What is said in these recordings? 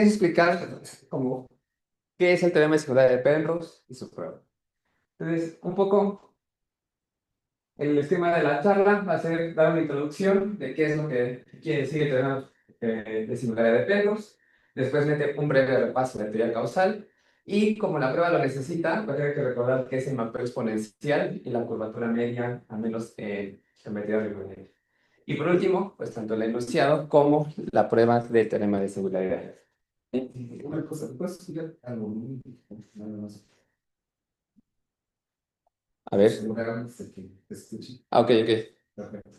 explicar como qué es el teorema de singularidad de Penrose y su prueba. Entonces, un poco el esquema de la charla va a ser dar una introducción de qué es lo que quiere decir el teorema de singularidad de Penrose. Después mete un breve repaso de teoría causal. Y como la prueba lo necesita, va a tener que recordar qué es el mapeo exponencial y la curvatura media, al menos en geometría riemanniana. Y por último, pues tanto el enunciado como la prueba del teorema de singularidad. Una cosa, ¿puedes explicar algo? Nada más. A ver. Seguramente que te escuche. Ok, ok. Perfecto.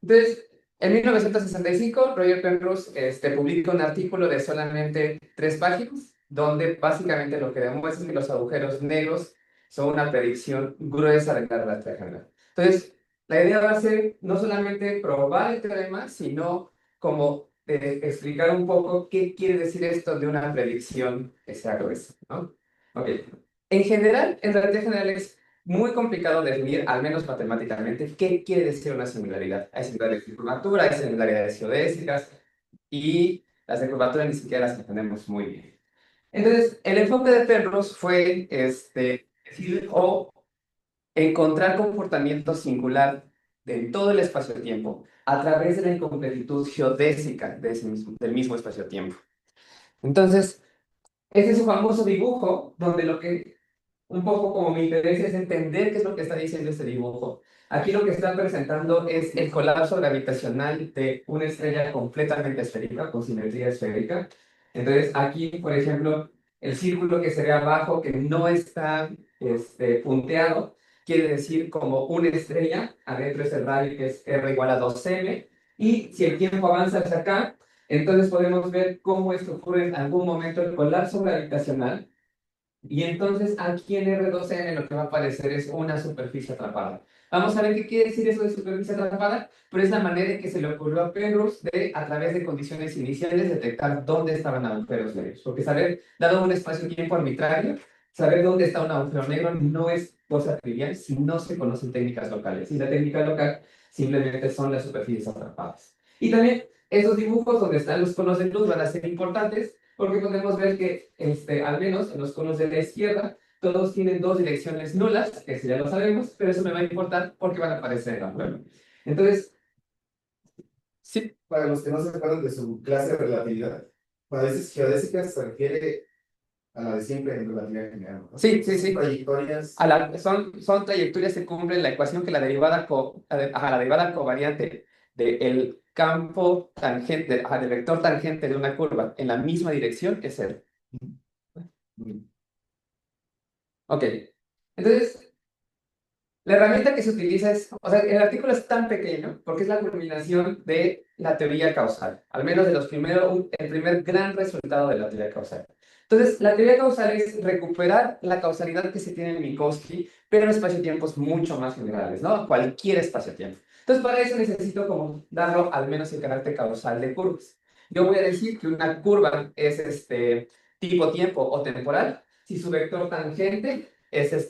Entonces, en 1965, Roger Penrose publica un artículo de solamente 3 páginas, donde básicamente lo que demuestra es que los agujeros negros son una predicción gruesa de la relatividad general. Entonces, la idea va a ser no solamente probar el teorema, sino como explicar un poco qué quiere decir esto de una predicción que sea gruesa, ¿no? Ok. En general, en relatividad general es muy complicado definir, al menos matemáticamente, qué quiere decir una singularidad. Hay singularidades de curvatura, hay singularidades geodésicas, y las de curvatura ni siquiera las entendemos muy bien. Entonces, el enfoque de Penrose fue decir o encontrar comportamiento singular en todo el espacio-tiempo a través de la incompletitud geodésica del mismo espacio-tiempo. Entonces, ese es su famoso dibujo, donde lo que un poco como mi interés es entender qué es lo que está diciendo este dibujo. Aquí lo que está presentando es el colapso gravitacional de una estrella completamente esférica, con simetría esférica. Entonces, aquí, por ejemplo, el círculo que se ve abajo, que no está punteado, quiere decir como una estrella, adentro es el radio que es R igual a 2m, y si el tiempo avanza hacia acá, entonces podemos ver cómo esto ocurre en algún momento el colapso gravitacional, y entonces aquí en R2N lo que va a aparecer es una superficie atrapada. Vamos a ver qué quiere decir eso de superficie atrapada, pero es la manera en que se le ocurrió a Penrose de, a través de condiciones iniciales, detectar dónde estaban agujeros negros. Porque saber, dado un espacio-tiempo arbitrario, saber dónde está un agujero negro no es cosa trivial si no se conocen técnicas locales. Y la técnica local simplemente son las superficies atrapadas. Y también esos dibujos donde están los conos de luz van a ser importantes, porque podemos ver que, al menos en los conos de la izquierda, todos tienen 2 direcciones nulas, que eso ya lo sabemos, pero eso me va a importar porque van a aparecer en la prueba. Entonces, sí, Para los que no se acuerdan de su clase de relatividad, parálisis geodésicas se refiere a la de siempre en relatividad general, ¿no? sí, sí, sí. Trayectorias. Son trayectorias que cumplen la ecuación que la derivada, la derivada covariante del campo tangente, del vector tangente de una curva en la misma dirección es cero. Ok. Entonces, la herramienta que se utiliza es, o sea, el artículo es tan pequeño porque es la culminación de la teoría causal, al menos de el primer gran resultado de la teoría causal. Entonces, la teoría causal es recuperar la causalidad que se tiene en Minkowski, pero en espacio-tiempos mucho más generales, ¿no? Cualquier espacio-tiempo. Entonces, para eso necesito como darlo al menos el carácter causal de curvas. Yo voy a decir que una curva es tipo tiempo o temporal si su vector tangente es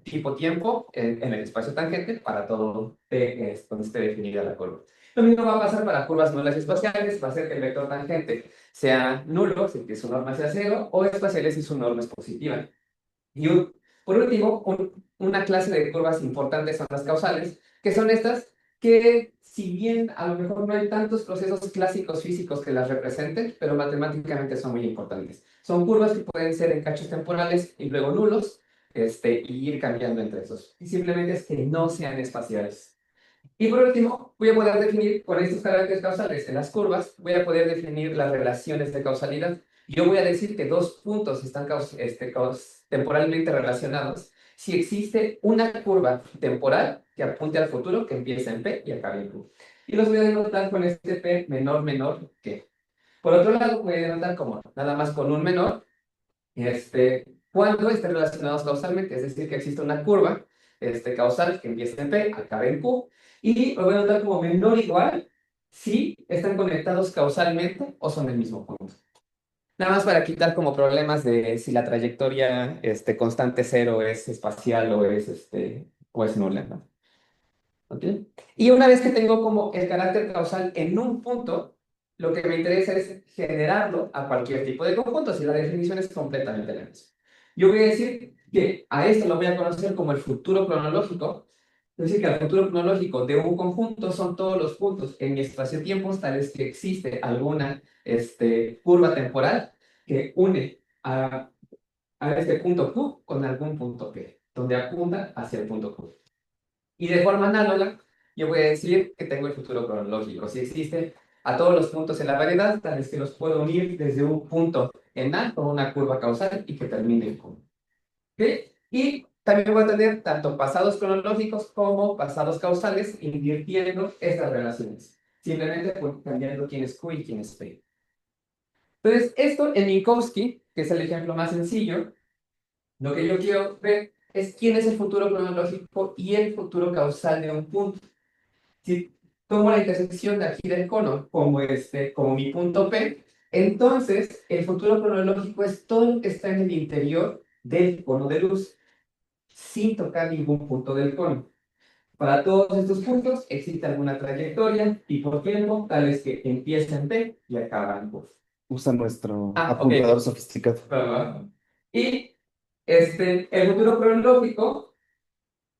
tipo tiempo en el espacio tangente para todo donde esté definida la curva. Lo mismo va a pasar para curvas nulas espaciales, va a ser que el vector tangente sea nulo si que su norma sea cero, o espaciales si su norma es positiva. Y por último, una clase de curvas importantes son las causales, que son estas que, si bien a lo mejor no hay tantos procesos clásicos físicos que las representen, pero matemáticamente son muy importantes. Son curvas que pueden ser en cachos temporales y luego nulos, y ir cambiando entre esos. Y simplemente es que no sean espaciales. Y por último, voy a poder definir con estos caracteres causales en las curvas, voy a poder definir las relaciones de causalidad. Yo voy a decir que 2 puntos están temporalmente relacionados si existe una curva temporal que apunte al futuro, que empieza en P y acabe en Q. Y los voy a denotar con este P menor que. Por otro lado, voy a denotar como nada más con un menor, cuando estén relacionados causalmente, es decir, que existe una curva causal que empieza en P, acaba en Q, y lo voy a notar como menor o igual si están conectados causalmente o son del mismo punto. Nada más para quitar como problemas de si la trayectoria constante cero es espacial o es nula, ¿no? ¿Ok? Y una vez que tengo como el carácter causal en un punto, lo que me interesa es generarlo a cualquier tipo de conjunto, si la definición es completamente la misma. Yo voy a decir que a esto lo voy a conocer como el futuro cronológico, es decir, que el futuro cronológico de un conjunto son todos los puntos en mi espacio-tiempo, tales que existe alguna curva temporal que une a este punto Q con algún punto P, donde apunta hacia el punto Q. Y de forma análoga, yo voy a decir que tengo el futuro cronológico. Si existe a todos los puntos en la variedad, tales que los puedo unir desde un punto en A con una curva causal y que termine en Q. ¿Ok? Y también voy a tener tanto pasados cronológicos como pasados causales, invirtiendo estas relaciones. Simplemente pues, cambiando quién es Q y quién es P. Entonces, esto en Minkowski, que es el ejemplo más sencillo, lo que yo quiero ver es quién es el futuro cronológico y el futuro causal de un punto. Si tomo la intersección de aquí del cono como mi punto P, entonces el futuro cronológico es todo lo que está en el interior del cono de luz, sin tocar ningún punto del cono. Para todos estos puntos existe alguna trayectoria tipo tiempo, tales que empieza en P y acaba en Q. Usa nuestro Ok. apuntador sofisticado. Y el futuro cronológico,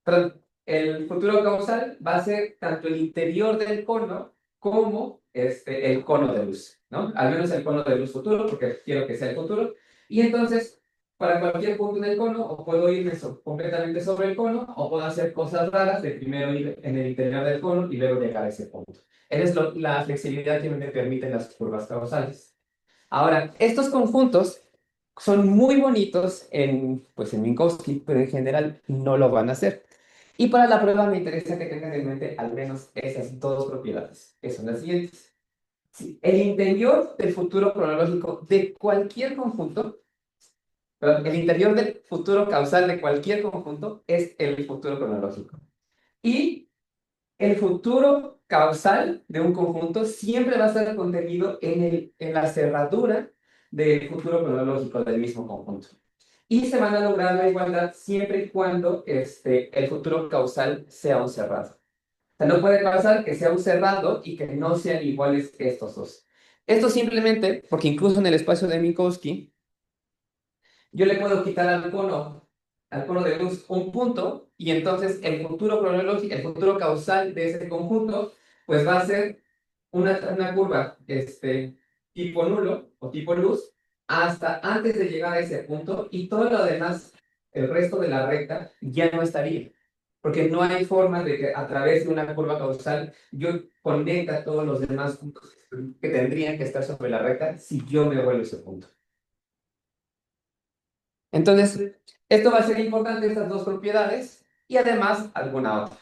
perdón, el futuro causal va a ser tanto el interior del cono como el cono de luz, ¿no? Al menos el cono de luz futuro, porque quiero que sea el futuro. Y entonces, para cualquier punto en el cono, o puedo irme completamente sobre el cono, o puedo hacer cosas raras de primero ir en el interior del cono y luego llegar a ese punto. Esa es la flexibilidad que me permiten las curvas causales. Ahora, estos conjuntos son muy bonitos en Minkowski, pero en general no lo van a hacer. Y para la prueba me interesa que tengan en mente al menos esas dos propiedades, que son las siguientes. Sí, el interior del futuro cronológico de cualquier conjunto, perdón, el interior del futuro causal de cualquier conjunto es el futuro cronológico. Y el futuro causal de un conjunto siempre va a estar contenido en la cerradura del futuro cronológico del mismo conjunto. Y se van a lograr la igualdad siempre y cuando el futuro causal sea un cerrado. O sea, no puede pasar que sea un cerrado y que no sean iguales estos dos. Esto simplemente porque incluso en el espacio de Minkowski, yo le puedo quitar al cono de luz un punto y entonces el futuro cronológico, el futuro causal de ese conjunto, pues va a ser una curva tipo nulo o tipo luz hasta antes de llegar a ese punto y todo lo demás, el resto de la recta, ya no estaría. Porque no hay forma de que a través de una curva causal yo conecta todos los demás puntos que tendrían que estar sobre la recta si yo me vuelvo ese punto. Entonces, esto va a ser importante, estas dos propiedades, y además alguna otra.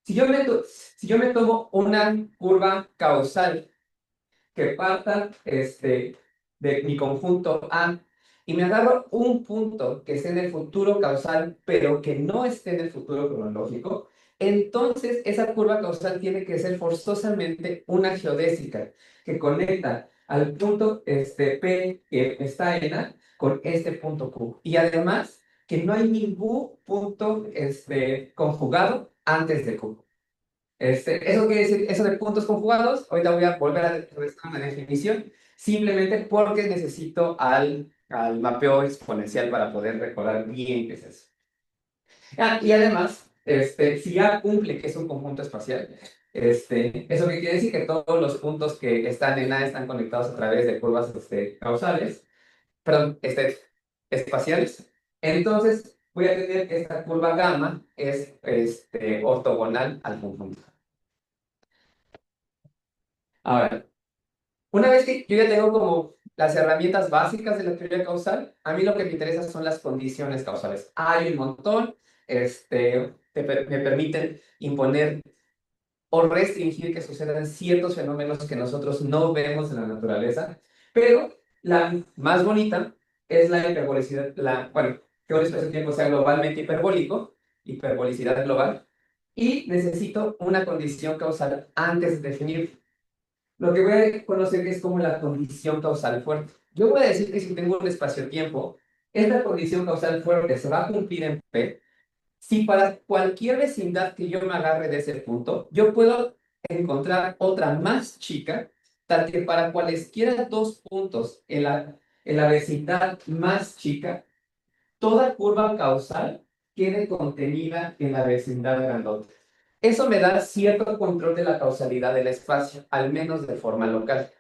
Si yo me tomo una curva causal que parta de mi conjunto A y me agarro un punto que esté en el futuro causal, pero que no esté en el futuro cronológico, entonces esa curva causal tiene que ser forzosamente una geodésica que conecta al punto P que está en A con este punto Q. Y además que no hay ningún punto conjugado antes de Q. Eso quiere decir, eso de puntos conjugados, ahorita voy a volver a regresar una definición, simplemente porque necesito al mapeo exponencial para poder recordar bien qué es eso. Y además, si ya cumple que es un conjunto espacial, eso que quiere decir que todos los puntos que están en A están conectados a través de curvas causales, perdón, espaciales. Entonces, voy a tener que esta curva gamma es ortogonal al conjunto. Ahora, una vez que yo ya tengo como las herramientas básicas de la teoría causal, a mí lo que me interesa son las condiciones causales. Hay un montón, me permiten imponer o restringir que sucedan ciertos fenómenos que nosotros no vemos en la naturaleza, pero la más bonita es la hiperbolicidad, bueno, que un espacio-tiempo sea globalmente hiperbólico, hiperbolicidad global, y necesito una condición causal antes de definir lo que voy a conocer es como la condición causal fuerte. Yo voy a decir que si tengo un espacio-tiempo, esta condición causal fuerte se va a cumplir en P si para cualquier vecindad que yo me agarre de ese punto, yo puedo encontrar otra más chica, tal que para cualesquiera dos puntos en la vecindad más chica, toda curva causal quede contenida en la vecindad grandota. Eso me da cierto control de la causalidad del espacio, al menos de forma local.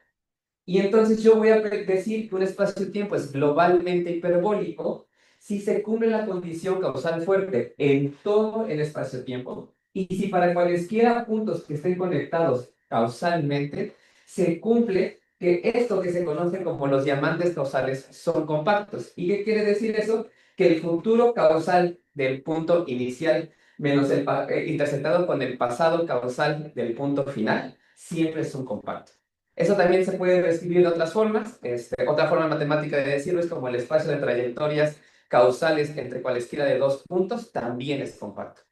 Y entonces yo voy a decir que un espacio-tiempo es globalmente hiperbólico si se cumple la condición causal fuerte en todo el espacio-tiempo y si para cualesquiera puntos que estén conectados causalmente se cumple que esto que se conoce como los diamantes causales son compactos. ¿Y qué quiere decir eso? Que el futuro causal del punto inicial menos el interceptado con el pasado causal del punto final siempre es un compacto. Eso también se puede describir de otras formas. Otra forma matemática de decirlo es como el espacio de trayectorias causales entre cualesquiera de dos puntos también es compacto.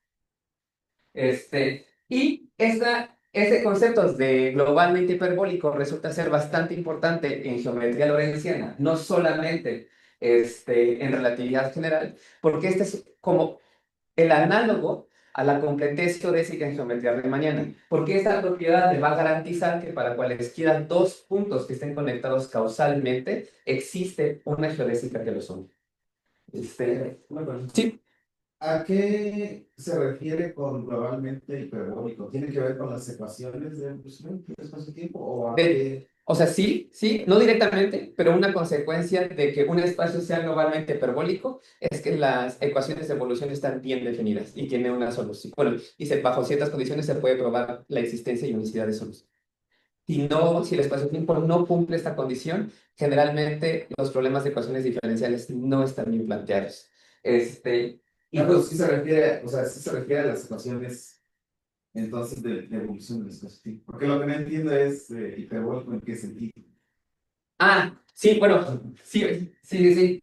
Ese concepto de globalmente hiperbólico resulta ser bastante importante en geometría lorentziana, no solamente en relatividad general, porque este es como el análogo a la completez geodésica en geometría riemanniana, porque esta propiedad le va a garantizar que para cualesquiera dos puntos que estén conectados causalmente, existe una geodésica que los une. Sí, ¿A qué se refiere con globalmente hiperbólico? ¿Tiene que ver con las ecuaciones de evolución del espacio-tiempo o a qué? o sea, sí, no directamente, pero una consecuencia de que un espacio sea globalmente hiperbólico es que las ecuaciones de evolución están bien definidas y tiene una solución. Bueno, bajo ciertas condiciones se puede probar la existencia y unicidad de solución. Si el espacio-tiempo no cumple esta condición, generalmente los problemas de ecuaciones diferenciales no están bien planteados. Y Claro, sí se refiere, o sea, sí se refiere a las ecuaciones entonces de evolución del espacio-tiempo. Porque lo que no entiendo es hiperbólico en qué sentido. Sí, bueno, sí. Sí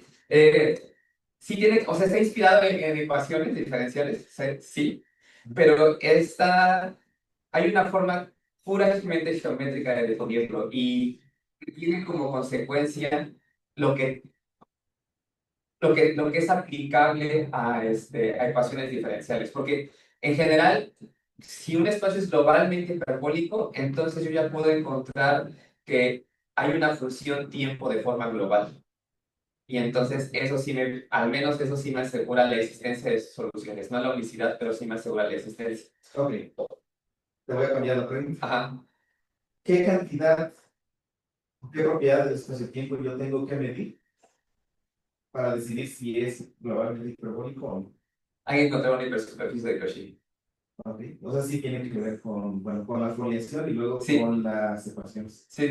tiene, o sea, está inspirado en ecuaciones diferenciales, sí, pero hay una forma puramente geométrica de definirlo y tiene como consecuencia lo que, lo que es aplicable a ecuaciones diferenciales, porque en general, si un espacio es globalmente hiperbólico, entonces yo ya puedo encontrar que hay una función tiempo de forma global. Y entonces eso sí al menos eso sí me asegura la existencia de soluciones, no la unicidad, pero sí me asegura la existencia. Ok, te voy a cambiar la pregunta. Ajá. ¿Qué cantidad, qué propiedad del espacio-tiempo yo tengo que medir para decidir si es globalmente hiperbólico o no? Hay que encontrar una hipersuperficie de Cauchy. Ok, o sea, sí tiene que ver con, bueno, con la foliación y luego Sí, con las ecuaciones. sí.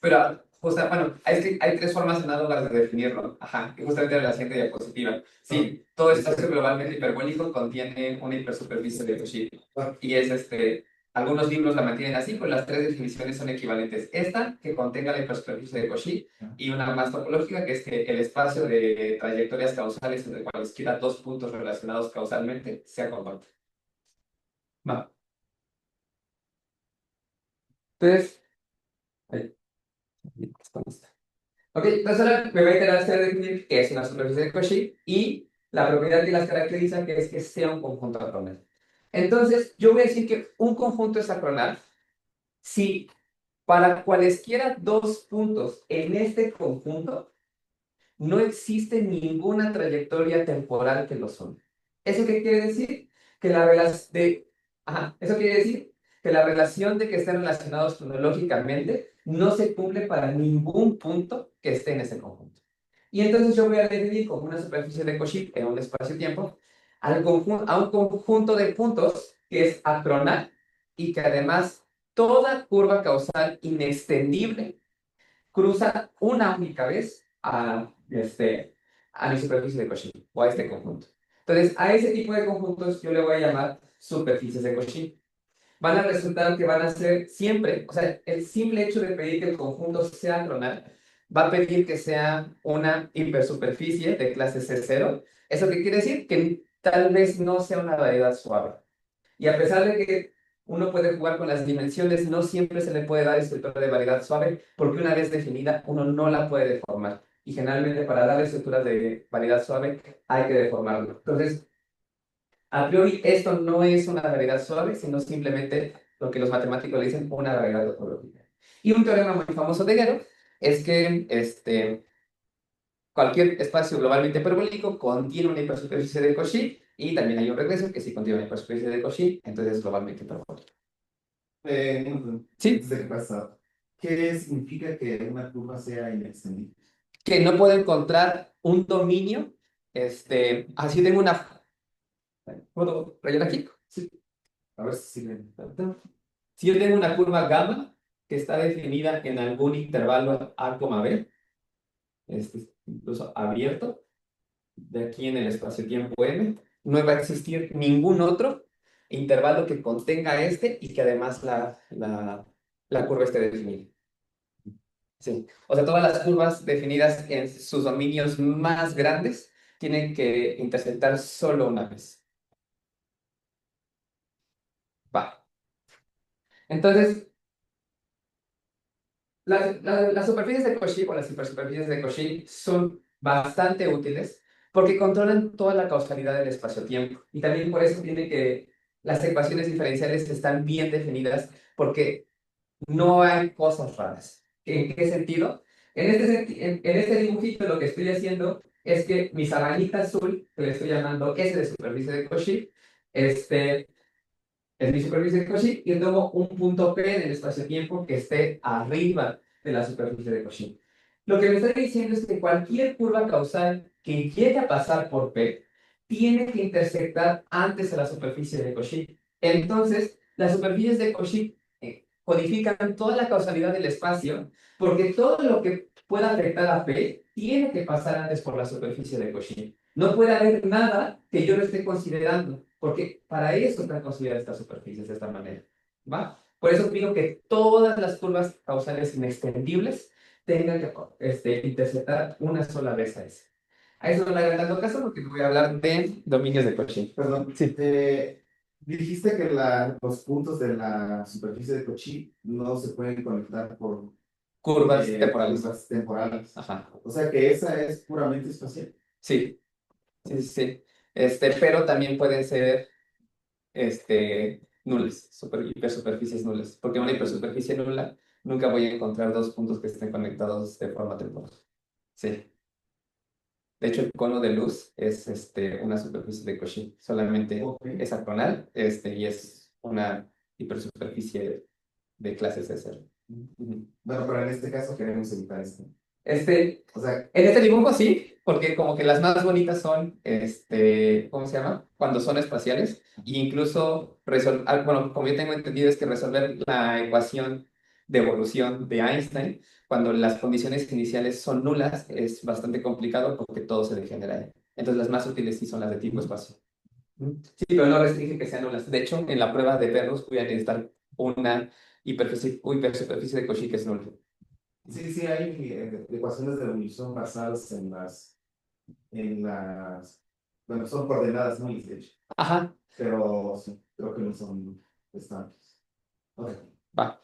Pero, bueno, hay tres formas análogas de definirlo. Ajá, que justamente era la siguiente diapositiva. Sí, todo espacio globalmente hiperbólico contiene una hipersuperficie de Cauchy. Ok, Y algunos libros la mantienen así, pero las tres definiciones son equivalentes. Esta, que contenga la hipersuperficie de Cauchy, y una más topológica, que es que el espacio de trayectorias causales entre cualesquiera dos puntos relacionados causalmente sea compacto. Va. Entonces, ahí, ¿dónde está? Ok, entonces ahora me voy a interesar a definir qué es una superficie de Cauchy y la propiedad que las caracteriza, que es que sea un conjunto acronal. Entonces, yo voy a decir que un conjunto es acronal si para cualesquiera dos puntos en este conjunto no existe ninguna trayectoria temporal que los une. ¿Eso qué quiere decir? Que eso quiere decir que la relación de que estén relacionados cronológicamente no se cumple para ningún punto que esté en ese conjunto. Y entonces yo voy a definir como una superficie de Cauchy en un espacio-tiempo a un conjunto de puntos que es acronal y que además toda curva causal inextendible cruza una única vez a mi superficie de Cauchy o a este conjunto. Entonces, a ese tipo de conjuntos yo le voy a llamar superficies de Cauchy. Van a resultar que van a ser siempre, o sea, el simple hecho de pedir que el conjunto sea acronal va a pedir que sea una hipersuperficie de clase C0. ¿Eso qué quiere decir? Que tal vez no sea una variedad suave. Y a pesar de que uno puede jugar con las dimensiones, no siempre se le puede dar estructura de variedad suave, porque una vez definida, uno no la puede deformar. Y generalmente para dar estructuras de variedad suave hay que deformarlo. Entonces, a priori, esto no es una variedad suave, sino simplemente lo que los matemáticos le dicen una variedad topológica. Y un teorema muy famoso de Gödel es que cualquier espacio globalmente hiperbólico contiene una hipersuperficie de Cauchy y también hay un regreso que sí contiene una hipersuperficie de Cauchy, entonces es globalmente hiperbólico. Sí, Antes de que pasa, ¿qué significa que una curva sea inextendible? que no puedo encontrar un dominio, así tengo una... ¿Puedo rayar aquí? Sí. A ver si sirve. Si yo tengo una curva gamma que está definida en algún intervalo A, B, incluso abierto, de aquí en el espacio-tiempo M, no va a existir ningún otro intervalo que contenga y que además la curva esté definida. Sí. O sea, todas las curvas definidas en sus dominios más grandes tienen que intersectar solo una vez. Va. Entonces, las superficies de Cauchy o las hipersuperficies de Cauchy son bastante útiles porque controlan toda la causalidad del espacio-tiempo. Y también por eso tiene que las ecuaciones diferenciales están bien definidas porque no hay cosas raras. ¿En qué sentido? En este dibujito lo que estoy haciendo es que mi sabanita azul, que le estoy llamando S de superficie de Cauchy, es mi superficie de Cauchy y tomo un punto P en el espacio-tiempo que esté arriba de la superficie de Cauchy. Lo que me está diciendo es que cualquier curva causal que llegue a pasar por P tiene que intersectar antes a la superficie de Cauchy. Entonces, las superficies de Cauchy codifican toda la causalidad del espacio porque todo lo que pueda afectar a P tiene que pasar antes por la superficie de Cauchy. No puede haber nada que yo no esté considerando, porque para eso están consideradas estas superficies de esta manera, ¿va? Por eso pido que todas las curvas causales inextendibles tengan que interceptar una sola vez a ese. A eso no le hagan tanto caso porque voy a hablar de dominios de Cauchy. Perdón, Sí. dijiste que los puntos de la superficie de Cauchy no se pueden conectar por Curvas temporales. curvas temporales. Ajá. O sea que esa es puramente espacial. Sí, sí, sí, sí. Pero también pueden ser nulas, hipersuperficies nulas, porque una hipersuperficie nula nunca voy a encontrar dos puntos que estén conectados de forma temporal. Sí. De hecho, el cono de luz es una superficie de Cauchy, solamente Ok. es atonal y es una hipersuperficie de clase César. Ujú. Bueno, pero en este caso queremos evitar esto. O sea, En este dibujo sí, porque como que las más bonitas son, ¿cómo se llama? Cuando son espaciales. E incluso, bueno, como yo tengo entendido es que resolver la ecuación de evolución de Einstein, cuando las condiciones iniciales son nulas, es bastante complicado porque todo se degenera ahí. Entonces las más útiles sí son las de tipo espacio. Sí, pero no restringe que sean nulas. De hecho, en la prueba de perros voy a necesitar una hipersuperficie de Cauchy que es nula. sí, sí, hay ecuaciones de evolución basadas bueno, son coordenadas nulas, de hecho, Ajá, pero sí, creo que no son estantes. Ok. va.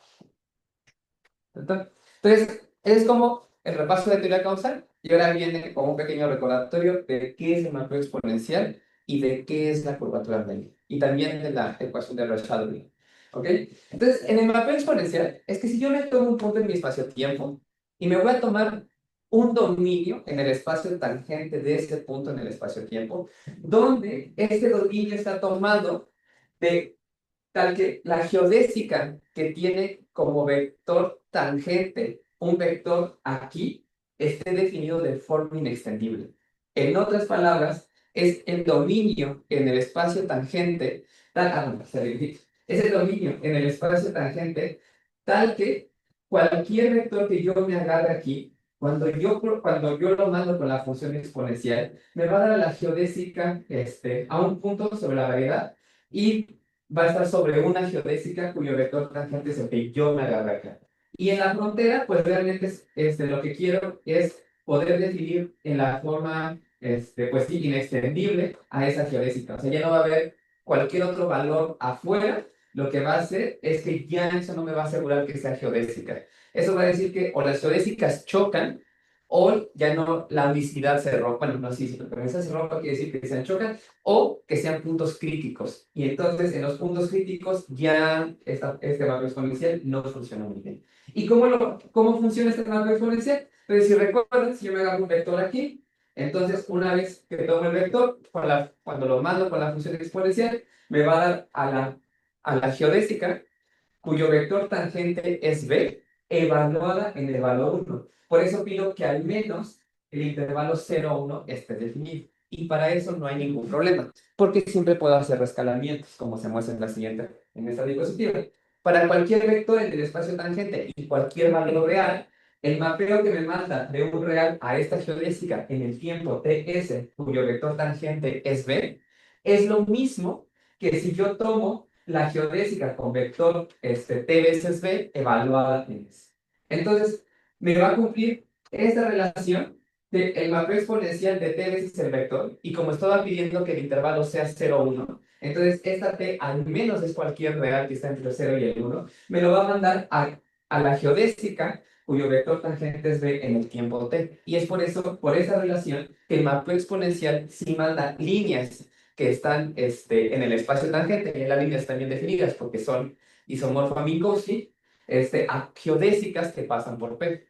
Entonces, es como el repaso de teoría causal y ahora viene como un pequeño recordatorio de qué es el mapeo exponencial y de qué es la curvatura Rayleigh y también de la ecuación de Rayleigh. ¿Ok? Entonces, en el mapeo exponencial es que si yo me tomo un punto en mi espacio-tiempo y me voy a tomar un dominio en el espacio tangente de ese punto en el espacio-tiempo, donde este dominio está tomado de tal que la geodésica que tiene como vector tangente un vector aquí esté definido de forma inextendible. En otras palabras, es el dominio en el espacio tangente, es el dominio en el espacio tangente tal que cualquier vector que yo me agarre aquí, cuando yo lo mando con la función exponencial, me va a dar la geodésica a un punto sobre la variedad y va a estar sobre una geodésica cuyo vector tangente es el que yo me agarro acá. Y en la frontera, pues realmente lo que quiero es poder definir en la forma, pues sí, inextendible a esa geodésica. O sea, ya no va a haber cualquier otro valor afuera, lo que va a hacer es que ya eso no me va a asegurar que sea geodésica. Eso va a decir que o las geodésicas chocan o ya no la unicidad se rompa, bueno, no, sí, sí, pero esa se rompa quiere decir que se chocan, o que sean puntos críticos. Y entonces en los puntos críticos ya este marco exponencial no funciona muy bien. ¿Y cómo funciona este marco exponencial? Entonces, si recuerdan, si yo me agarro un vector aquí, entonces una vez que tomo el vector, cuando lo mando con la función exponencial, me va a dar a la geodésica, cuyo vector tangente es b, evaluada en el valor 1. Por eso pido que al menos el intervalo 0, 1 esté definido. Y para eso no hay ningún problema, porque siempre puedo hacer rescalamientos, como se muestra en esta diapositiva. Para cualquier vector en el espacio tangente y cualquier valor real, el mapeo que me manda de un real a esta geodésica en el tiempo ts, cuyo vector tangente es b, es lo mismo que si yo tomo la geodésica con vector t veces b evaluada en S. Entonces, me va a cumplir esta relación de el mapeo exponencial de t veces el vector, y como estaba pidiendo que el intervalo sea 0, 1, entonces esta t al menos es cualquier real que está entre el 0 y el 1, me lo va a mandar a la geodésica cuyo vector tangente es b en el tiempo t. Y es por eso, por esa relación, que el mapeo exponencial sí manda líneas que están en el espacio tangente, y en las líneas están bien definidas porque son isomorfo-Minkowski, a geodésicas que pasan por P.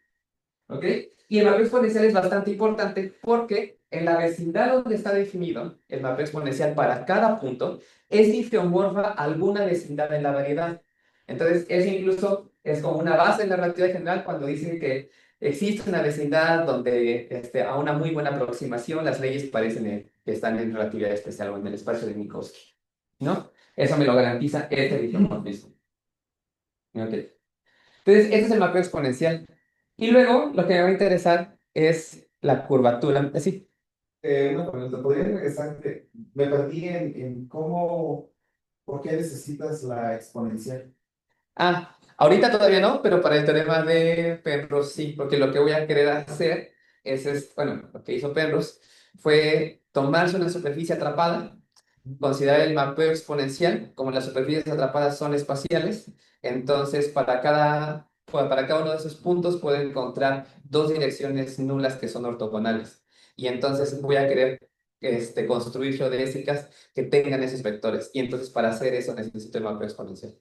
¿Ok? Y el mapeo exponencial es bastante importante porque en la vecindad donde está definido el mapeo exponencial para cada punto es isomorfa a alguna vecindad en la variedad. Entonces, eso incluso es como una base en la relatividad general cuando dicen que existe una vecindad donde a una muy buena aproximación las leyes parecen que están en relatividad especial o en el espacio de Minkowski. ¿No? Eso me lo garantiza este isomorfismo. ¿Ok? Entonces, ese es el mapeo exponencial. Y luego, lo que me va a interesar es la curvatura. Sí. Una pregunta, ¿podría regresar? Me perdí en cómo, ¿por qué necesitas la exponencial? Ahorita todavía no, pero para el teorema de Penrose sí, porque lo que voy a querer hacer bueno, lo que hizo Penrose fue tomarse una superficie atrapada, considerar el mapeo exponencial, como las superficies atrapadas son espaciales, entonces para cada uno de esos puntos puedo encontrar dos direcciones nulas que son ortogonales. Y entonces voy a querer construir geodésicas que tengan esos vectores. Y entonces para hacer eso necesito el mapeo exponencial.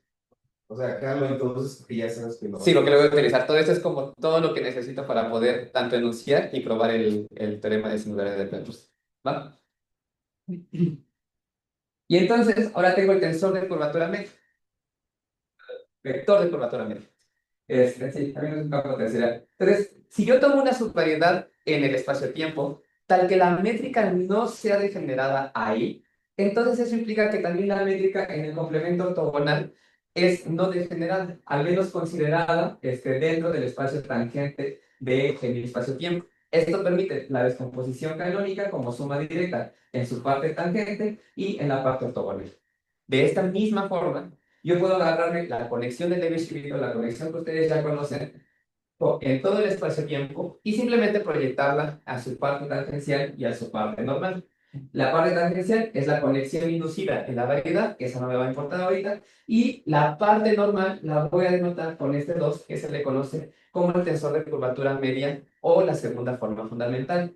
O sea, Carlos, entonces que ya sabes que lo Sí, vas a lo que le voy a utilizar. Todo esto es como todo lo que necesito para poder tanto enunciar y probar el teorema de singularidad de Penrose. ¿Va? Y entonces, ahora tengo el tensor de curvatura media, vector de curvatura media. Sí, también es un campo terciario. Entonces, si yo tomo una subvariedad en el espacio-tiempo, tal que la métrica no sea degenerada ahí, entonces eso implica que también la métrica en el complemento ortogonal es no degenerada, al menos considerada dentro del espacio tangente de el espacio-tiempo. Esto permite la descomposición canónica como suma directa en su parte tangente y en la parte ortogonal. De esta misma forma, yo puedo agarrarme la conexión de Levi-Strauss, la conexión que ustedes ya conocen, en todo el espacio-tiempo y simplemente proyectarla a su parte tangencial y a su parte normal. La parte tangencial es la conexión inducida en la variedad, que esa no me va a importar ahorita, y la parte normal la voy a denotar con este 2, que se le conoce como el tensor de curvatura media o la segunda forma fundamental.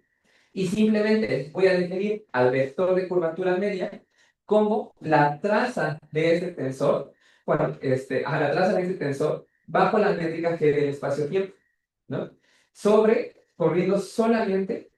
Y simplemente voy a definir al vector de curvatura media como la traza de este tensor, bueno, a la traza de este tensor bajo la métrica G del espacio-tiempo, ¿no? Corriendo solamente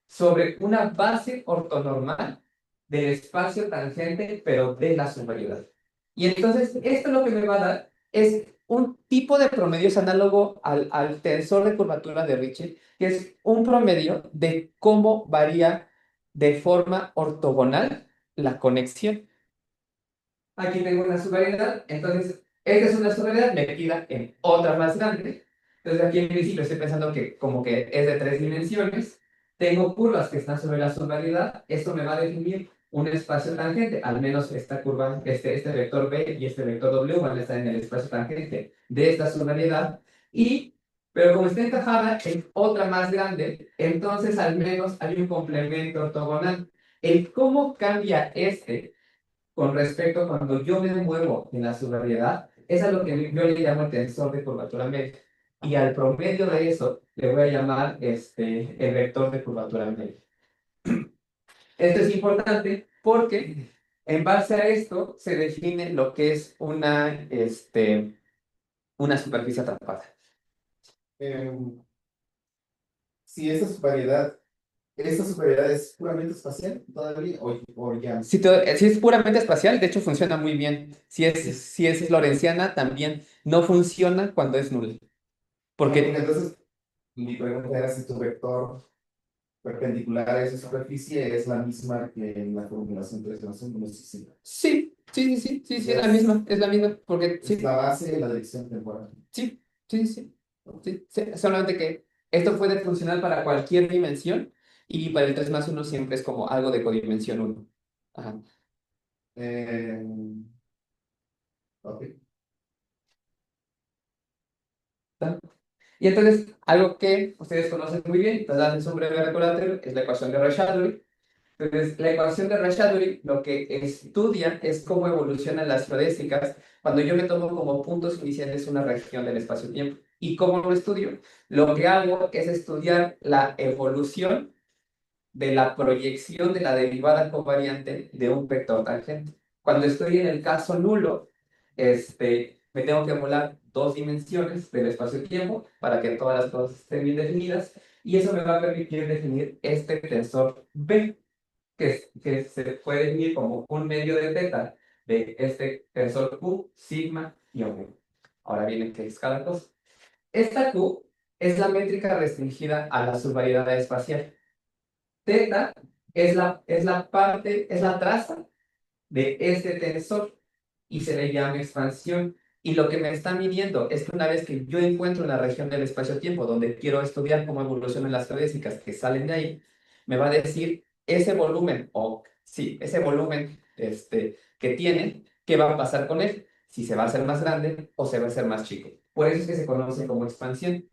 sobre una base ortonormal del espacio tangente, pero de la subvariedad. Y entonces, esto lo que me va a dar es un tipo de promedios análogo al tensor de curvatura de Ricci, que es un promedio de cómo varía de forma ortogonal la conexión. Aquí tengo una subvariedad, entonces esta es una subvariedad metida en otra más grande. Entonces aquí en principio estoy pensando que como que es de 3 dimensiones. Tengo curvas que están sobre la subvariedad. Esto me va a definir un espacio tangente, al menos esta curva, este vector B y este vector W van a estar en el espacio tangente de esta subvariedad. Pero como está encajada en otra más grande, entonces al menos hay un complemento ortogonal. El cómo cambia con respecto a cuando yo me muevo en la subvariedad, es a lo que yo le llamo el tensor de curvatura media. y al promedio de eso le voy a llamar el vector de curvatura media. Esto es importante porque en base a esto se define lo que es una superficie atrapada. Em, si esta variedad es puramente espacial todavía, o ya. Si es puramente espacial, de hecho funciona muy bien. Si es lorentziana, también no funciona cuando es nula. Porque Porque entonces mi pregunta era si tu vector perpendicular a esa superficie es la misma que en la formulación 3 más 1, sí, sí. sí, es la misma, porque Es la sí, base de la dirección temporal. sí, sí, sí, sí, solamente que esto puede funcionar para cualquier dimensión y para el 3 más uno siempre es como algo de codimensión uno. Ajá. Eh, ok. ¿Está? Y entonces, algo que ustedes conocen muy bien, entonces haces un breve recordatorio, es la ecuación de Rayleigh. Entonces, la ecuación de Rayleigh lo que estudia es cómo evolucionan las geodésicas cuando yo me tomo como puntos iniciales una región del espacio-tiempo. ¿Y cómo lo estudio? Lo que hago es estudiar la evolución de la proyección de la derivada covariante de un vector tangente. Cuando estoy en el caso nulo, me tengo que volar dos dimensiones del espacio-tiempo para que todas las cosas estén bien definidas y eso me va a permitir definir este tensor B, que se puede definir como un medio de teta de este tensor Q, sigma y omega. Ahora viene qué es cada cosa. Esta Q es la métrica restringida a la subvariedad espacial. Teta es la traza de este tensor y se le llama expansión. Y lo que me está midiendo es que una vez que yo encuentro una región del espacio-tiempo donde quiero estudiar cómo evolucionan las geodésicas que salen de ahí, me va a decir ese volumen, o sí, ese volumen que tiene, qué va a pasar con él, si se va a hacer más grande o se va a hacer más chico. Por eso es que se conoce como expansión.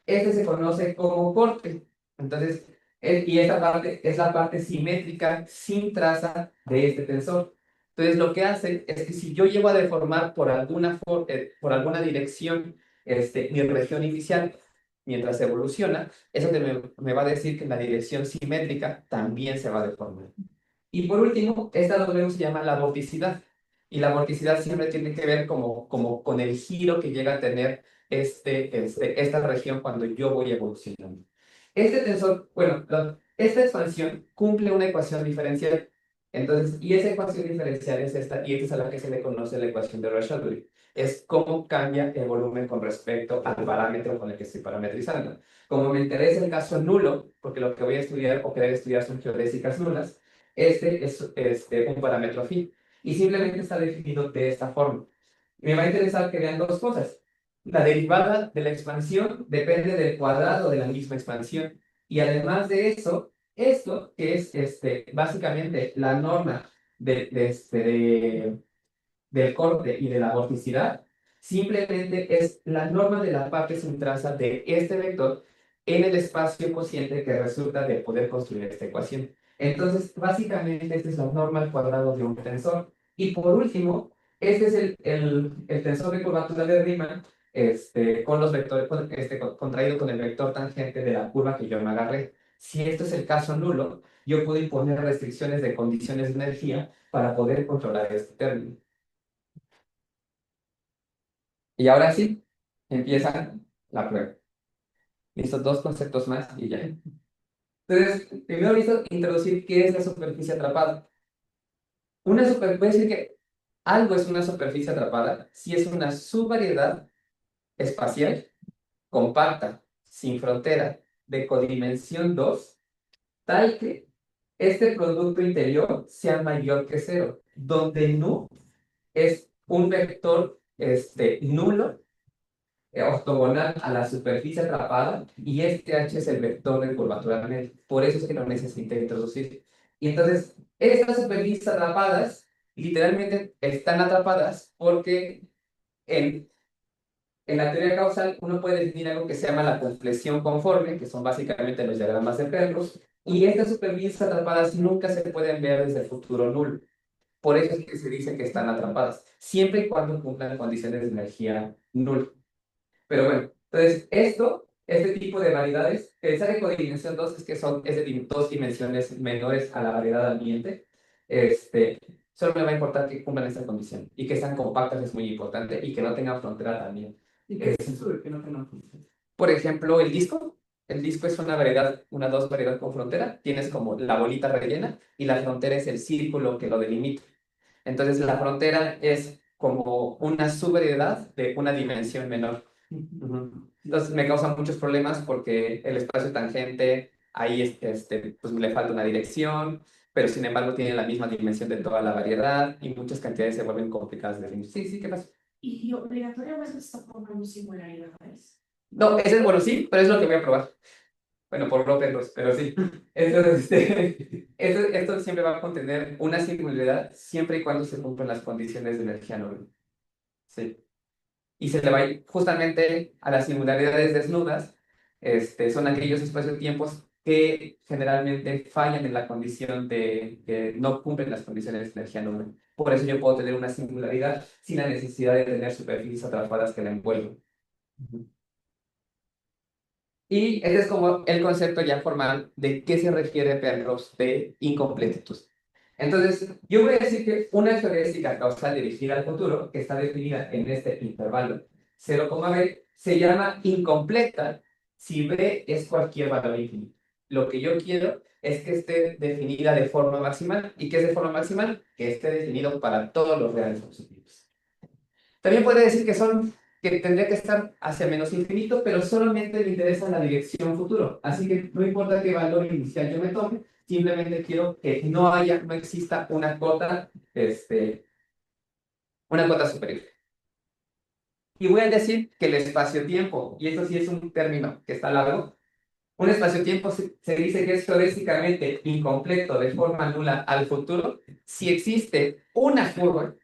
Este se conoce como corte. Entonces, y esta parte es la parte simétrica sin traza de este tensor. Entonces, lo que hace es que si yo llego a deformar por alguna dirección mi región inicial mientras evoluciona, eso me va a decir que la dirección simétrica también se va a deformar. Y por último, esta W se llama la vorticidad. Y la vorticidad siempre tiene que ver como con el giro que llega a tener esta región cuando yo voy evolucionando. Este tensor, bueno, esta expansión cumple una ecuación diferencial. Entonces, y esa ecuación diferencial es esta, y esta es a la que se le conoce la ecuación de Rayleigh. Es cómo cambia el volumen con respecto al parámetro con el que estoy parametrizando. Como me interesa el caso nulo, porque lo que voy a estudiar o querer estudiar son geodésicas nulas, este es un parámetro phi y simplemente está definido de esta forma. Me va a interesar que vean dos cosas. La derivada de la expansión depende del cuadrado de la misma expansión. Y además de eso, esto que es básicamente la norma del corte y de la vorticidad, simplemente es la norma de la parte sin traza de este vector en el espacio cociente que resulta de poder construir esta ecuación. Entonces, básicamente, esta es la norma al cuadrado de un tensor. Y por último, este es el tensor de curvatura de Riemann con los vectores, contraído con el vector tangente de la curva que yo me agarré. Si esto es el caso nulo, yo puedo imponer restricciones de condiciones de energía para poder controlar este término. Y ahora sí, empieza la prueba. Listo, dos conceptos más y ya. Entonces, primero listo, introducir qué es la superficie atrapada. Voy a decir que algo es una superficie atrapada si es una subvariedad espacial, compacta, sin frontera, de codimensión 2, tal que este producto interior sea mayor que cero, donde nu es un vector nulo ortogonal a la superficie atrapada y este h es el vector de curvatura media. Por eso es que lo necesita introducir. Y entonces, estas superficies atrapadas literalmente están atrapadas porque en, en la teoría causal uno puede definir algo que se llama la compleción conforme, que son básicamente los diagramas de Penrose, y estas superficies atrapadas nunca se pueden ver desde el futuro nulo. Por eso es que se dice que están atrapadas, siempre y cuando cumplan condiciones de energía nula. Pero bueno, Entonces, este tipo de variedades, pensar en codimensión 2 es que es de 2 dimensiones menores a la variedad ambiente, solo me va a importar que cumplan esta condición y que sean compactas es muy importante y que no tengan frontera también. ¿Y qué es eso de que no tengan frontera? Por ejemplo, el disco es una variedad, una dos variedad con frontera, tienes como la bolita rellena y la frontera es el círculo que lo delimita. Entonces, la frontera es como una subvariedad de una dimensión menor. Ujú. Entonces me causa muchos problemas porque el espacio tangente, ahí pues le falta una dirección, pero sin embargo tiene la misma dimensión de toda la variedad y muchas cantidades se vuelven complicadas de definir. Sí, sí, ¿qué pasa? ¿Y obligatoriamente está formando singularidades? No, ese es bueno, sí, pero es lo que voy a probar. Bueno, por no verlos, pero sí. Entonces, esto siempre va a contener una singularidad siempre y cuando se cumplan las condiciones de energía noble. Sí. Y se le va a ir justamente a las singularidades desnudas, son aquellos espacios-tiempos que generalmente fallan en la condición de que no cumplen las condiciones de energía nula. Por eso yo puedo tener una singularidad sin la necesidad de tener superficies atrapadas que la envuelvan. Ujú. Y ese es como el concepto ya formal de qué se refiere Penrose de incompletitud. Entonces, yo voy a decir que una geodésica causal dirigida al futuro, que está definida en este intervalo 0,b, se llama incompleta si b es cualquier valor infinito. Lo que yo quiero es que esté definida de forma maximal. ¿Y qué es de forma maximal? Que esté definido para todos los reales positivos. También puede decir que tendría que estar hacia menos infinito, pero solamente me interesa la dirección futuro. Así que no importa qué valor inicial yo me tome, simplemente quiero que no exista una cota superior. Y voy a decir que el espacio-tiempo, y esto sí es un término que está largo, un espacio-tiempo se dice que es geodésicamente incompleto de forma nula al futuro si existe una curva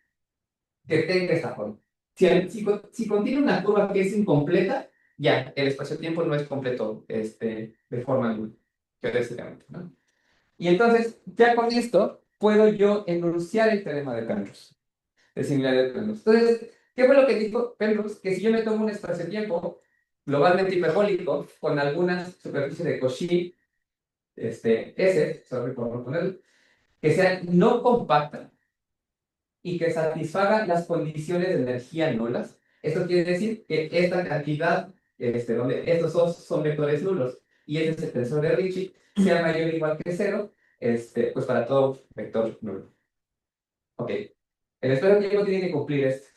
que tenga esa forma. Si contiene una curva que es incompleta, ya, el espacio-tiempo no es completo de forma nula, geodésicamente, ¿no? Y entonces, ya con esto, puedo yo enunciar el teorema de Penrose, de singularidad de Penrose. Entonces, ¿qué fue lo que dijo Penrose? Que si yo me tomo un espacio-tiempo globalmente hiperbólico con alguna superficie de Cauchy, S, sorry por no ponerlo, que sea no compacta, y que satisfaga las condiciones de energía nulas. Esto quiere decir que esta cantidad, donde estos dos son vectores nulos y este es el tensor de Ricci, sea mayor o igual que cero, pues para todo vector nulo. Ok, el espacio-tiempo tiene que cumplir esto.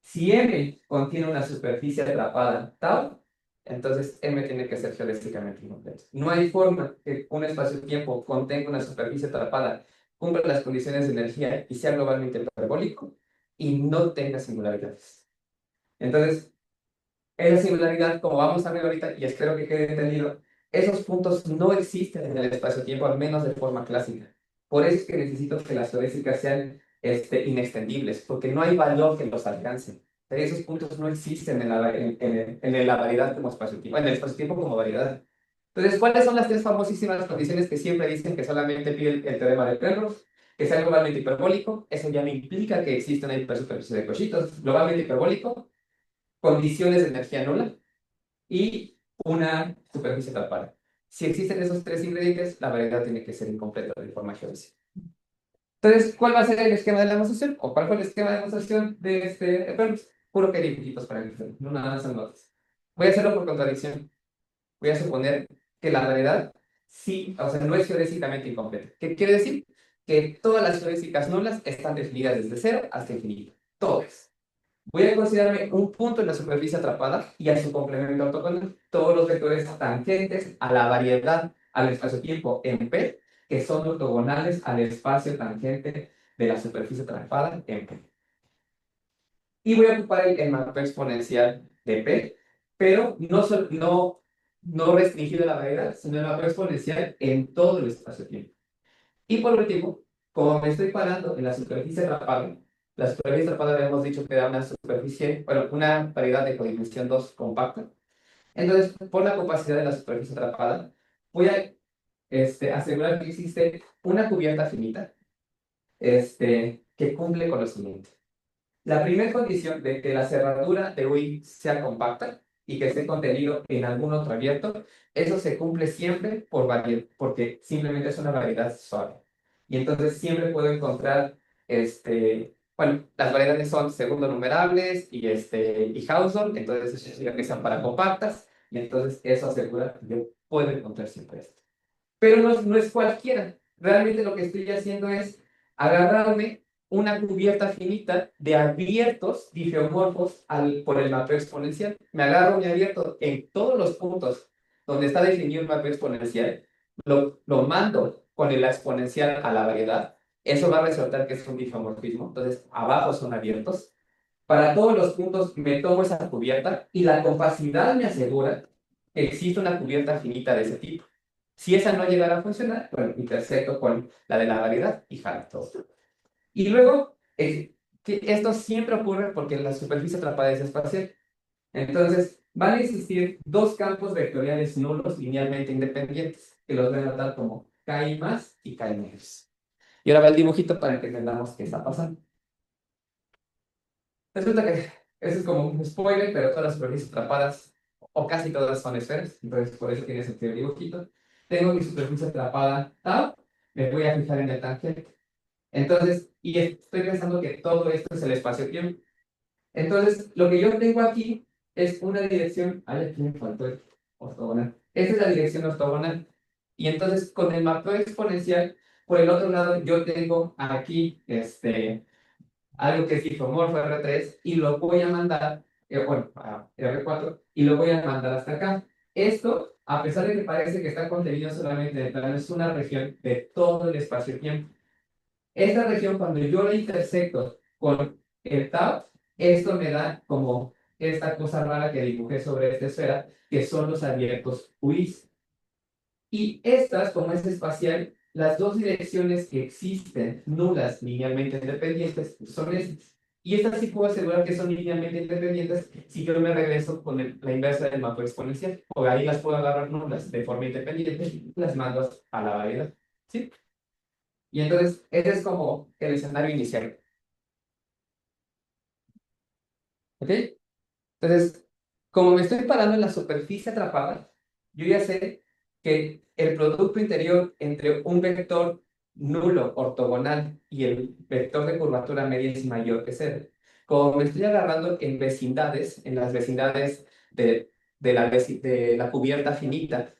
Si M contiene una superficie atrapada tau, entonces M tiene que ser geodésicamente incompleto. No hay forma que un espacio-tiempo contenga una superficie atrapada, cumpla las condiciones de energía y sea globalmente hiperbólico y no tenga singularidades. Entonces, esa singularidad, como vamos a ver ahorita, y espero que quede entendido, esos puntos no existen en el espacio-tiempo, al menos de forma clásica. Por eso es que necesito que las geodésicas sean inextendibles, porque no hay valor que los alcance. Esos puntos no existen en la variedad como espacio-tiempo, en el espacio-tiempo como variedad. Entonces, ¿cuáles son las tres famosísimas condiciones que siempre dicen que solamente pide el teorema de Penrose? Que sea globalmente hiperbólico, eso ya me implica que existe una hipersuperficie de Cauchy. Globalmente hiperbólico, condiciones de energía nula y una superficie tapada. Si existen esos tres ingredientes, la variedad tiene que ser incompleta de forma geodésica. Entonces, ¿cuál va a ser el esquema de la demostración? ¿O cuál fue el esquema de demostración de Penrose? Puro que dibujitos para que no nada más en notas. Voy a hacerlo por contradicción. Voy a suponer que la variedad sí, o sea, no es geodésicamente incompleta. ¿Qué quiere decir? Que todas las geodésicas nulas están definidas desde cero hasta infinito. Todas. Voy a considerarme un punto en la superficie atrapada y a su complemento ortogonal todos los vectores tangentes a la variedad al espacio-tiempo en P, que son ortogonales al espacio tangente de la superficie atrapada en P. Y voy a ocupar el mapa exponencial de P, pero no restringido a la variedad, sino el mapa exponencial en todo el espacio-tiempo. Y por último, como me estoy parando en la superficie atrapada, la superficie atrapada habíamos dicho que da una superficie, bueno, una variedad de codimensión 2 compacta. Entonces, por la capacidad de la superficie atrapada, voy a asegurar que existe una cubierta finita que cumple con lo siguiente. La primera condición de que la cerradura de UI sea compacta y que esté contenido en algún otro abierto, eso se cumple siempre porque simplemente es una variedad suave. Y entonces siempre puedo encontrar, bueno, las variedades son segundo numerables y Hausdorff, entonces eso significa que sean para compactas, y entonces eso asegura que yo puedo encontrar siempre esto. Pero no es cualquiera. Realmente lo que estoy haciendo es agarrarme una cubierta finita de abiertos difeomorfos por el mapeo exponencial. Me agarro mi abierto en todos los puntos donde está definido el mapeo exponencial, lo mando con la exponencial a la variedad. Eso va a resultar que es un difeomorfismo. Entonces, abajo son abiertos. Para todos los puntos me tomo esa cubierta y la compacidad me asegura que existe una cubierta finita de ese tipo. Si esa no llegara a funcionar, bueno, intersecto con la de la variedad y jalo todo. Y luego, que esto siempre ocurre porque la superficie atrapada es espacial. Entonces, van a existir dos campos vectoriales nulos linealmente independientes, que los voy a notar como K más y K menos. Y ahora va el dibujito para que entendamos qué está pasando. Resulta que eso es como un spoiler, pero todas las superficies atrapadas, o casi todas son esferas, entonces por eso tiene sentido el dibujito. Tengo mi superficie atrapada tau, me voy a fijar en el tangente. Entonces, y estoy pensando que todo esto es el espacio-tiempo. Entonces, lo que yo tengo aquí es una dirección, ay, aquí me faltó el ortogonal. Esta es la dirección ortogonal. Y entonces, con el mapeo exponencial, por el otro lado, yo tengo aquí, algo que es isomorfo R3 y lo voy a mandar, bueno, a R4 y lo voy a mandar hasta acá. Esto, a pesar de que parece que está contenido solamente en el plano, es una región de todo el espacio-tiempo. Esta región, cuando yo la intersecto con el tau, esto me da como esta cosa rara que dibujé sobre esta esfera, que son los abiertos UIs. Y estas, como es espacial, las dos direcciones que existen, nulas, linealmente independientes, son estas. Y estas sí puedo asegurar que son linealmente independientes si yo me regreso con la inversa del mapeo exponencial. O ahí las puedo agarrar nulas de forma independiente y las mando a la variedad. ¿Sí? Y entonces, ese es como el escenario inicial. ¿Ok? Entonces, como me estoy parando en la superficie atrapada, yo ya sé que el producto interior entre un vector nulo ortogonal y el vector de curvatura media es mayor que cero. Como me estoy agarrando en vecindades, en las vecindades de la cubierta finita,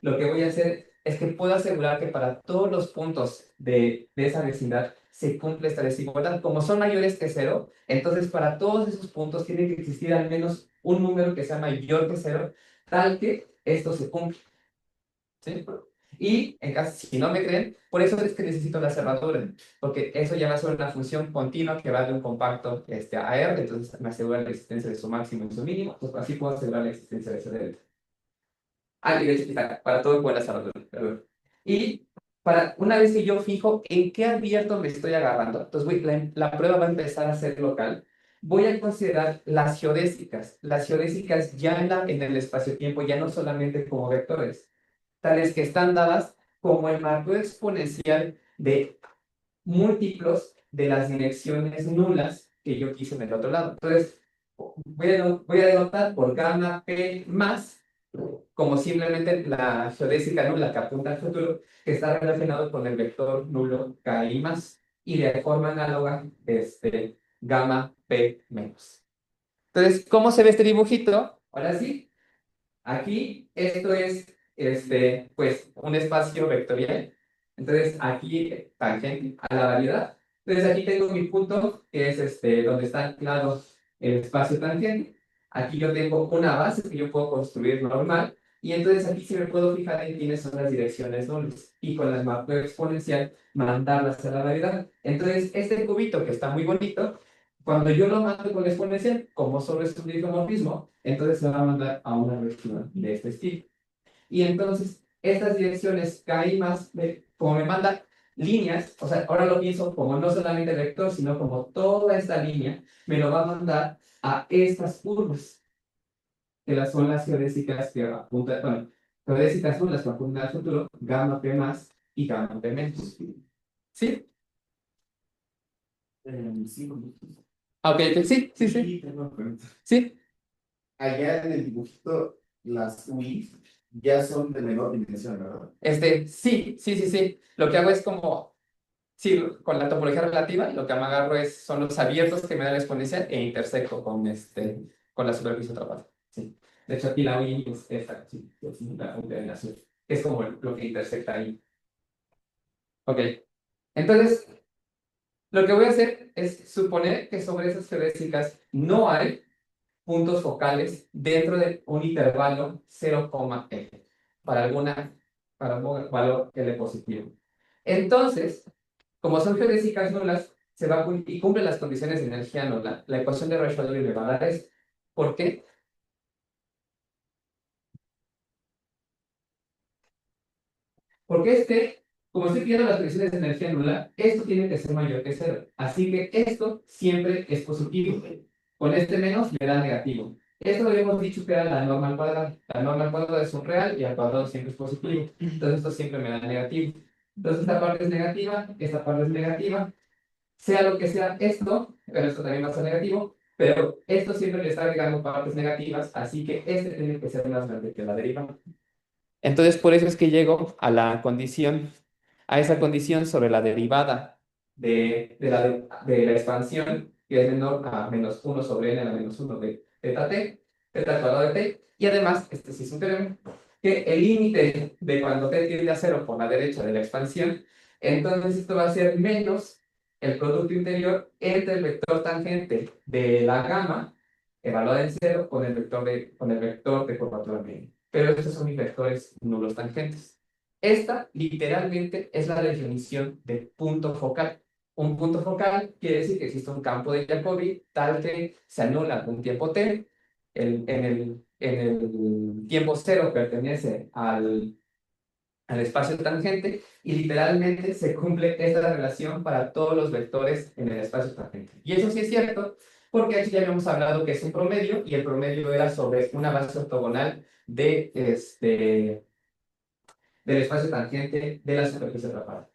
lo que voy a hacer es que puedo asegurar que para todos los puntos de esa vecindad se cumple esta desigualdad. Como son mayores que cero, entonces para todos esos puntos tiene que existir al menos un número que sea mayor que cero, tal que esto se cumple. ¿Sí? Y en caso, si no me creen, por eso es que necesito la cerradura, porque eso ya va a ser una función continua que va de un compacto a R, entonces me asegura la existencia de su máximo y su mínimo, pues así puedo asegurar la existencia de ese delta. Ah, y para todo buena cerradura, perdón. Y una vez que yo fijo en qué abierto me estoy agarrando, entonces la prueba va a empezar a ser local, voy a considerar las geodésicas. Las geodésicas ya en el espacio-tiempo, ya no solamente como vectores, tales que están dadas como el marco exponencial de múltiplos de las direcciones nulas que yo quise en el otro lado. Entonces, voy a denotar por gamma p más como simplemente la geodésica nula que apunta al futuro, que está relacionado con el vector nulo KI más, y de forma análoga, gamma P menos. Entonces, ¿cómo se ve este dibujito? Ahora sí, aquí esto es, pues, un espacio vectorial. Entonces, aquí tangente a la variedad. Entonces, aquí tengo mi punto, que es donde está anclado el espacio tangente. Aquí yo tengo una base que yo puedo construir normal. Y entonces aquí sí me puedo fijar en quiénes son las direcciones nulas. Y con el mapeo exponencial, mandarlas a la variedad. Entonces, este cubito que está muy bonito, cuando yo lo mando con exponencial, como solo es un isomorfismo, entonces se va a mandar a una región de este estilo. Y entonces, estas direcciones K más, como me manda líneas, o sea, ahora lo pienso como no solamente el vector, sino como toda esta línea, me lo va a mandar a estas curvas, que son las geodésicas que apuntan, bueno, geodésicas son las que apuntan al futuro, gamma P más y gamma P menos. ¿Sí? Sí, Ah, ok, ok, sí, sí, sí. sí, tengo una pregunta. Sí. allá en el dibujito, las UI ya son de menor dimensión, ¿verdad? Sí. Lo que hago es como, sí, con la topología relativa, lo que me agarro son los abiertos que me da la exponencial e intersecto con la superficie atrapada. Sí. De hecho, aquí la UI es esta, sí, es la punta de la azul. Es como lo que intersecta ahí. Ok. Entonces, lo que voy a hacer es suponer que sobre esas geodésicas no hay puntos focales dentro de un intervalo 0, L para algún valor L positivo. Entonces, como son geodésicas nulas, y cumple las condiciones de energía nula, la ecuación de Rashad-Urey me va a dar es, ¿por qué? Porque como estoy pidiendo las condiciones de energía nula, esto tiene que ser mayor que cero. Así que esto siempre es positivo. Con este menos me da negativo. Esto lo habíamos dicho que era la norma al cuadrado. La norma al cuadrado es un real y al cuadrado siempre es positivo. Entonces esto siempre me da negativo. Entonces esta parte es negativa, esta parte es negativa. Sea lo que sea esto, pero esto también va a ser negativo, pero esto siempre le está agregando partes negativas, así que este tiene que ser más grande que la derivada. Entonces, por eso es que llego a esa condición sobre la derivada de la expansión, que es menor a menos 1 sobre n a la menos 1 de teta t, teta al cuadrado de t, y además, este sí es un teorema, que el límite de cuando t tiende a 0 por la derecha de la expansión, entonces esto va a ser menos el producto interior entre el vector tangente de la gamma, evaluada en 0, con el vector de curvatura media. Pero estos son mis vectores nulos tangentes. Esta, literalmente, es la definición de punto focal. Un punto focal quiere decir que existe un campo de Jacobi tal que se anula un tiempo t. En el tiempo cero pertenece al espacio tangente y literalmente se cumple esta relación para todos los vectores en el espacio tangente. Y eso sí es cierto, porque aquí ya habíamos hablado que es un promedio y el promedio era sobre una base ortogonal del espacio tangente de la superficie atrapada.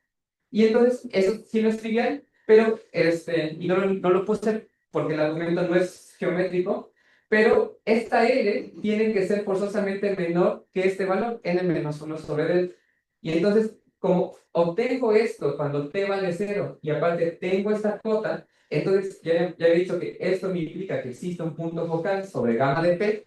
Y entonces, eso sí no es trivial, pero y no lo puse porque el argumento no es geométrico, pero esta L tiene que ser forzosamente menor que este valor, n menos 1 sobre delta. Y entonces, como obtengo esto cuando t vale 0 y aparte tengo esta cota, entonces ya he dicho que esto me implica que existe un punto focal sobre gamma de p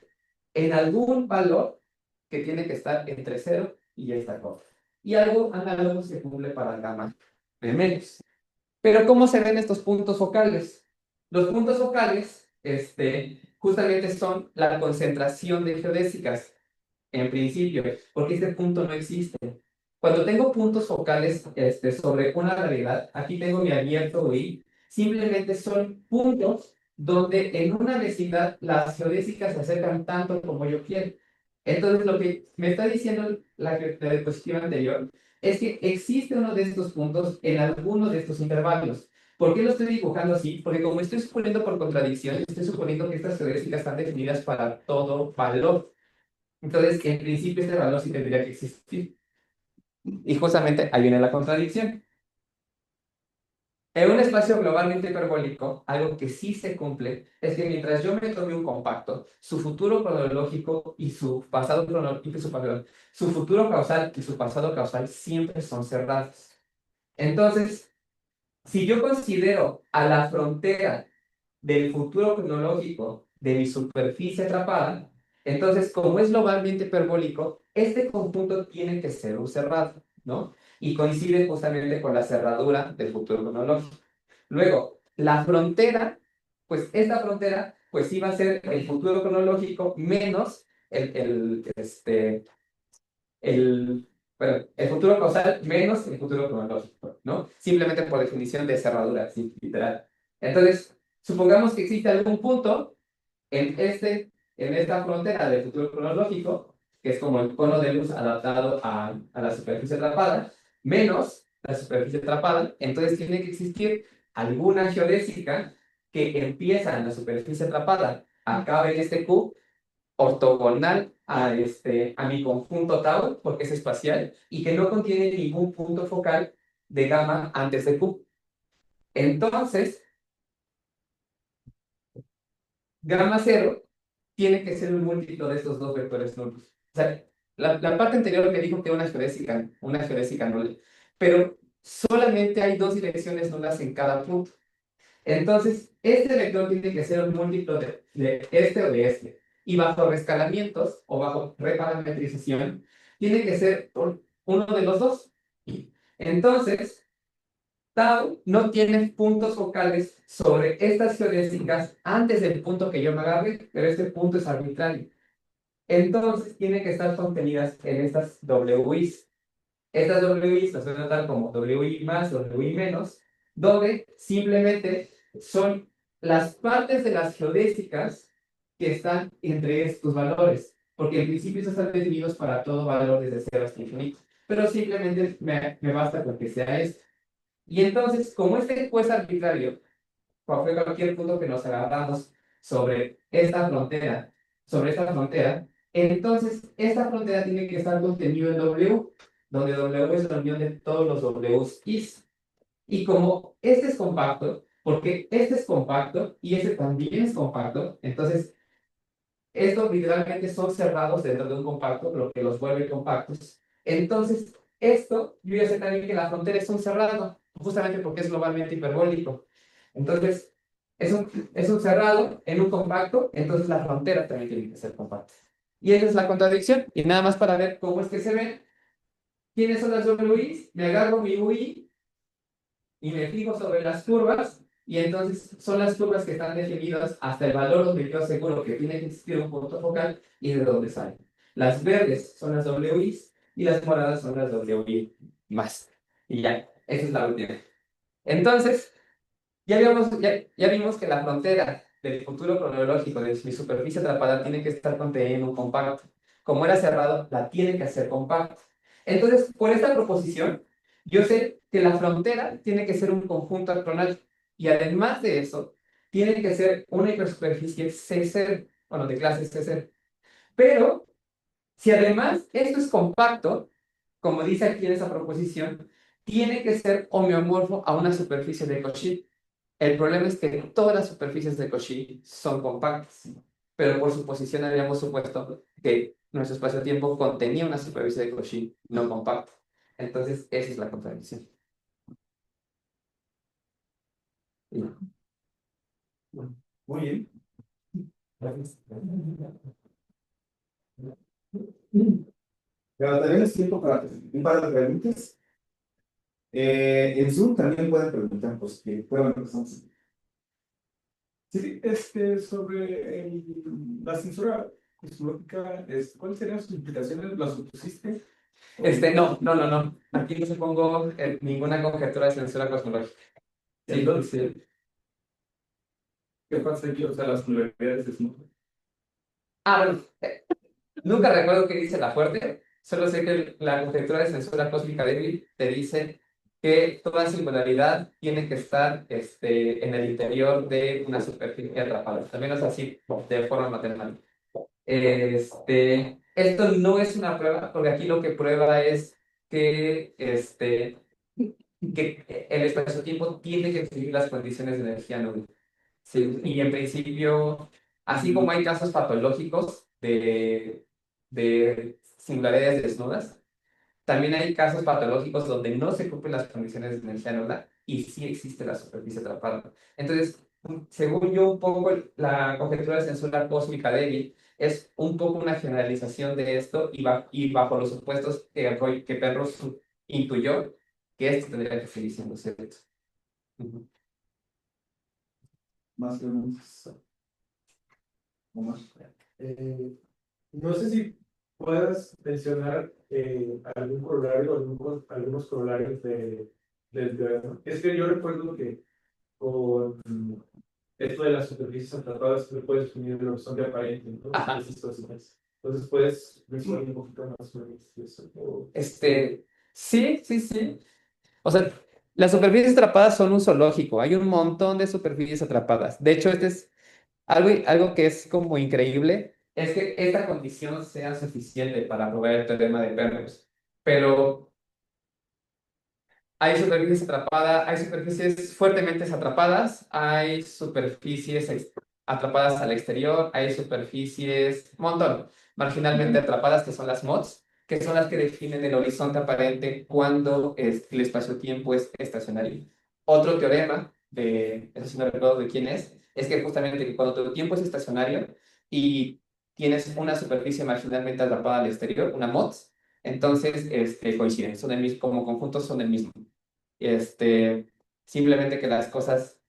en algún valor que tiene que estar entre 0 y esta cota. Y algo análogo se cumple para el gamma de menos. Pero ¿cómo se ven estos puntos focales? Los puntos focales, justamente son la concentración de geodésicas, en principio, porque este punto no existe. Cuando tengo puntos focales sobre una realidad, aquí tengo mi abierto y simplemente son puntos donde en una vecindad las geodésicas se acercan tanto como yo quiero. Entonces, lo que me está diciendo la diapositiva anterior es que existe uno de estos puntos en alguno de estos intervalos. ¿Por qué lo estoy dibujando así? Porque como estoy suponiendo por contradicción, estoy suponiendo que estas geodésicas están definidas para todo valor. Entonces, en principio, este valor sí tendría que existir. Y justamente ahí viene la contradicción. En un espacio globalmente hiperbólico, algo que sí se cumple es que mientras yo me tome un compacto, su futuro cronológico y su pasado cronológico, su futuro causal y su pasado causal siempre son cerrados. Entonces, si yo considero a la frontera del futuro cronológico de mi superficie atrapada, entonces, como es globalmente hiperbólico, este conjunto tiene que ser un cerrado, ¿no? Y coincide justamente con la cerradura del futuro cronológico. Luego, la frontera, pues esta frontera, pues sí va a ser el futuro cronológico menos el futuro causal menos el futuro cronológico, ¿no? Simplemente por definición de cerradura, sí, literal. Entonces, supongamos que existe algún punto en esta frontera del futuro cronológico, que es como el cono de luz adaptado a la superficie atrapada, menos la superficie atrapada, entonces tiene que existir alguna geodésica que empieza en la superficie atrapada, acaba en este Q, ortogonal a mi conjunto tau, porque es espacial, y que no contiene ningún punto focal de gamma antes de Q. Entonces, gamma 0 tiene que ser un múltiplo de estos dos vectores nulos. O sea, la parte anterior me dijo que una geodésica nula, pero solamente hay dos direcciones nulas en cada punto. Entonces, este vector tiene que ser un múltiplo de este o de este. Y bajo rescalamientos o bajo reparametrización, tiene que ser uno de los dos. Entonces, tau no tiene puntos focales sobre estas geodésicas antes del punto que yo me agarre, pero este punto es arbitrario. Entonces, tienen que estar contenidas en estas WIs. Estas WIs las voy a notar como WI más, WI menos, donde simplemente son las partes de las geodésicas que están entre estos valores, porque en principio estos están definidos para todo valor desde 0 hasta infinito, pero simplemente me basta con que sea este. Y entonces, como este juez arbitrario, fue cualquier punto que nos agarramos sobre esta frontera, entonces esta frontera tiene que estar contenida en W, donde W es la unión de todos los W's is. Y como este es compacto, porque este es compacto y este también es compacto, entonces estos literalmente son cerrados dentro de un compacto, lo que los vuelve compactos. Entonces, esto, yo ya sé también que la frontera es un cerrado, justamente porque es globalmente hiperbólico. Entonces, es un cerrado en un compacto, entonces la frontera también tiene que ser compacta. Y esa es la contradicción. Y nada más para ver cómo es que se ven, ¿quiénes son las WIs? Me agarro mi UI y me fijo sobre las curvas, y entonces son las curvas que están definidas hasta el valor donde yo aseguro que tiene que existir un punto focal y de dónde sale. Las verdes son las WIs y las moradas son las WI más. Y ya, esa es la última. Entonces, ya vimos que la frontera del futuro cronológico de mi superficie atrapada tiene que estar contenida en un compacto. Como era cerrado, la tiene que hacer compacto. Entonces, por esta proposición, yo sé que la frontera tiene que ser un conjunto acronal. Y además de eso, tiene que ser una hipersuperficie C0, bueno, de clase C0. Pero, si además esto es compacto, como dice aquí en esa proposición, tiene que ser homeomorfo a una superficie de Cauchy. El problema es que todas las superficies de Cauchy son compactas, pero por suposición habíamos supuesto que nuestro espacio-tiempo contenía una superficie de Cauchy no compacta. Entonces, esa es la contradicción. Y- Muy bien. Pero tenemos tiempo para un par de preguntas. En Zoom también pueden preguntar, pues, que puedan empezar. Sí, sobre la censura cosmológica, ¿cuáles serían sus implicaciones? ¿Las supusiste? No. Aquí no se pongo ninguna conjetura de censura cosmológica. Sí, Entonces, sí. ¿qué pasa aquí? O sea, las probabilidades, ¿no? Bueno, nunca recuerdo qué dice la fuerte, solo sé que la conjetura de censura cósmica débil te dice que toda singularidad tiene que estar en el interior de una superficie atrapada, al menos así, de forma matemática. Esto no es una prueba, porque aquí lo que prueba es que el espacio-tiempo tiene que seguir las condiciones de energía nula. Sí, y en principio, así como hay casos patológicos de singularidades desnudas, también hay casos patológicos donde no se cumplen las condiciones de energía nula y sí existe la superficie atrapada. Entonces, según yo, un poco la conjetura de censura cósmica débil es un poco una generalización de esto y bajo los supuestos que Penrose intuyó que esto tendría que seguir siendo cierto. Ujú. Más preguntas. ¿O más? Eh, no sé si puedas mencionar algún corolario, algunos corolarios del teorema. Es que yo recuerdo que con esto de las superficies atrapadas, tú puedes unir el horizonte aparente, ¿no? Ajá. Esas cositas. Entonces, ¿puedes mencionar un poquito más sobre eso? Sí. O sea, las superficies atrapadas son un zoológico. Hay un montón de superficies atrapadas. De hecho, este es algo que es como increíble, es que esta condición sea suficiente para probar el teorema de Penrose. Pero hay superficies atrapadas, hay superficies fuertemente atrapadas, hay superficies atrapadas al exterior, hay superficies, un montón, marginalmente atrapadas, que son las MODS, que son las que definen el horizonte aparente cuando el espacio-tiempo es estacionario. Otro teorema, eso sí no recuerdo de quién es que justamente que cuando tu tiempo es estacionario y tienes una superficie marginalmente atrapada al exterior, una MODS, entonces coinciden, son el mismo, como conjuntos son el mismo. Este, simplemente que las cosas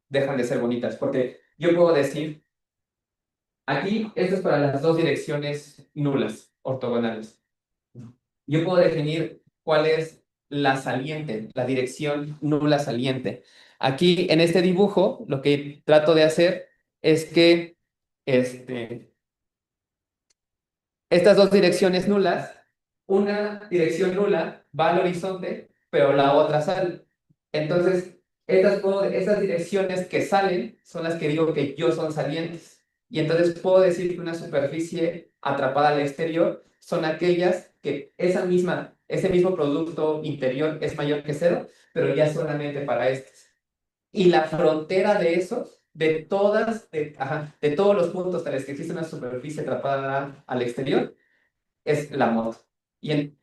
dejan de ser bonitas, porque yo puedo decir, aquí esto es para las dos direcciones nulas, ortogonales. Yo puedo definir cuál es la saliente, la dirección nula saliente. Aquí en este dibujo, lo que trato de hacer es que estas dos direcciones nulas, una dirección nula va al horizonte, pero la otra sale. Entonces, estas direcciones que salen son las que digo que yo son salientes. Y entonces puedo decir que una superficie atrapada al exterior son aquellas que ese mismo producto interior es mayor que cero, pero ya solamente para estas. Y la frontera de esos, de todos los puntos tales que existe una superficie atrapada al exterior, es la moto.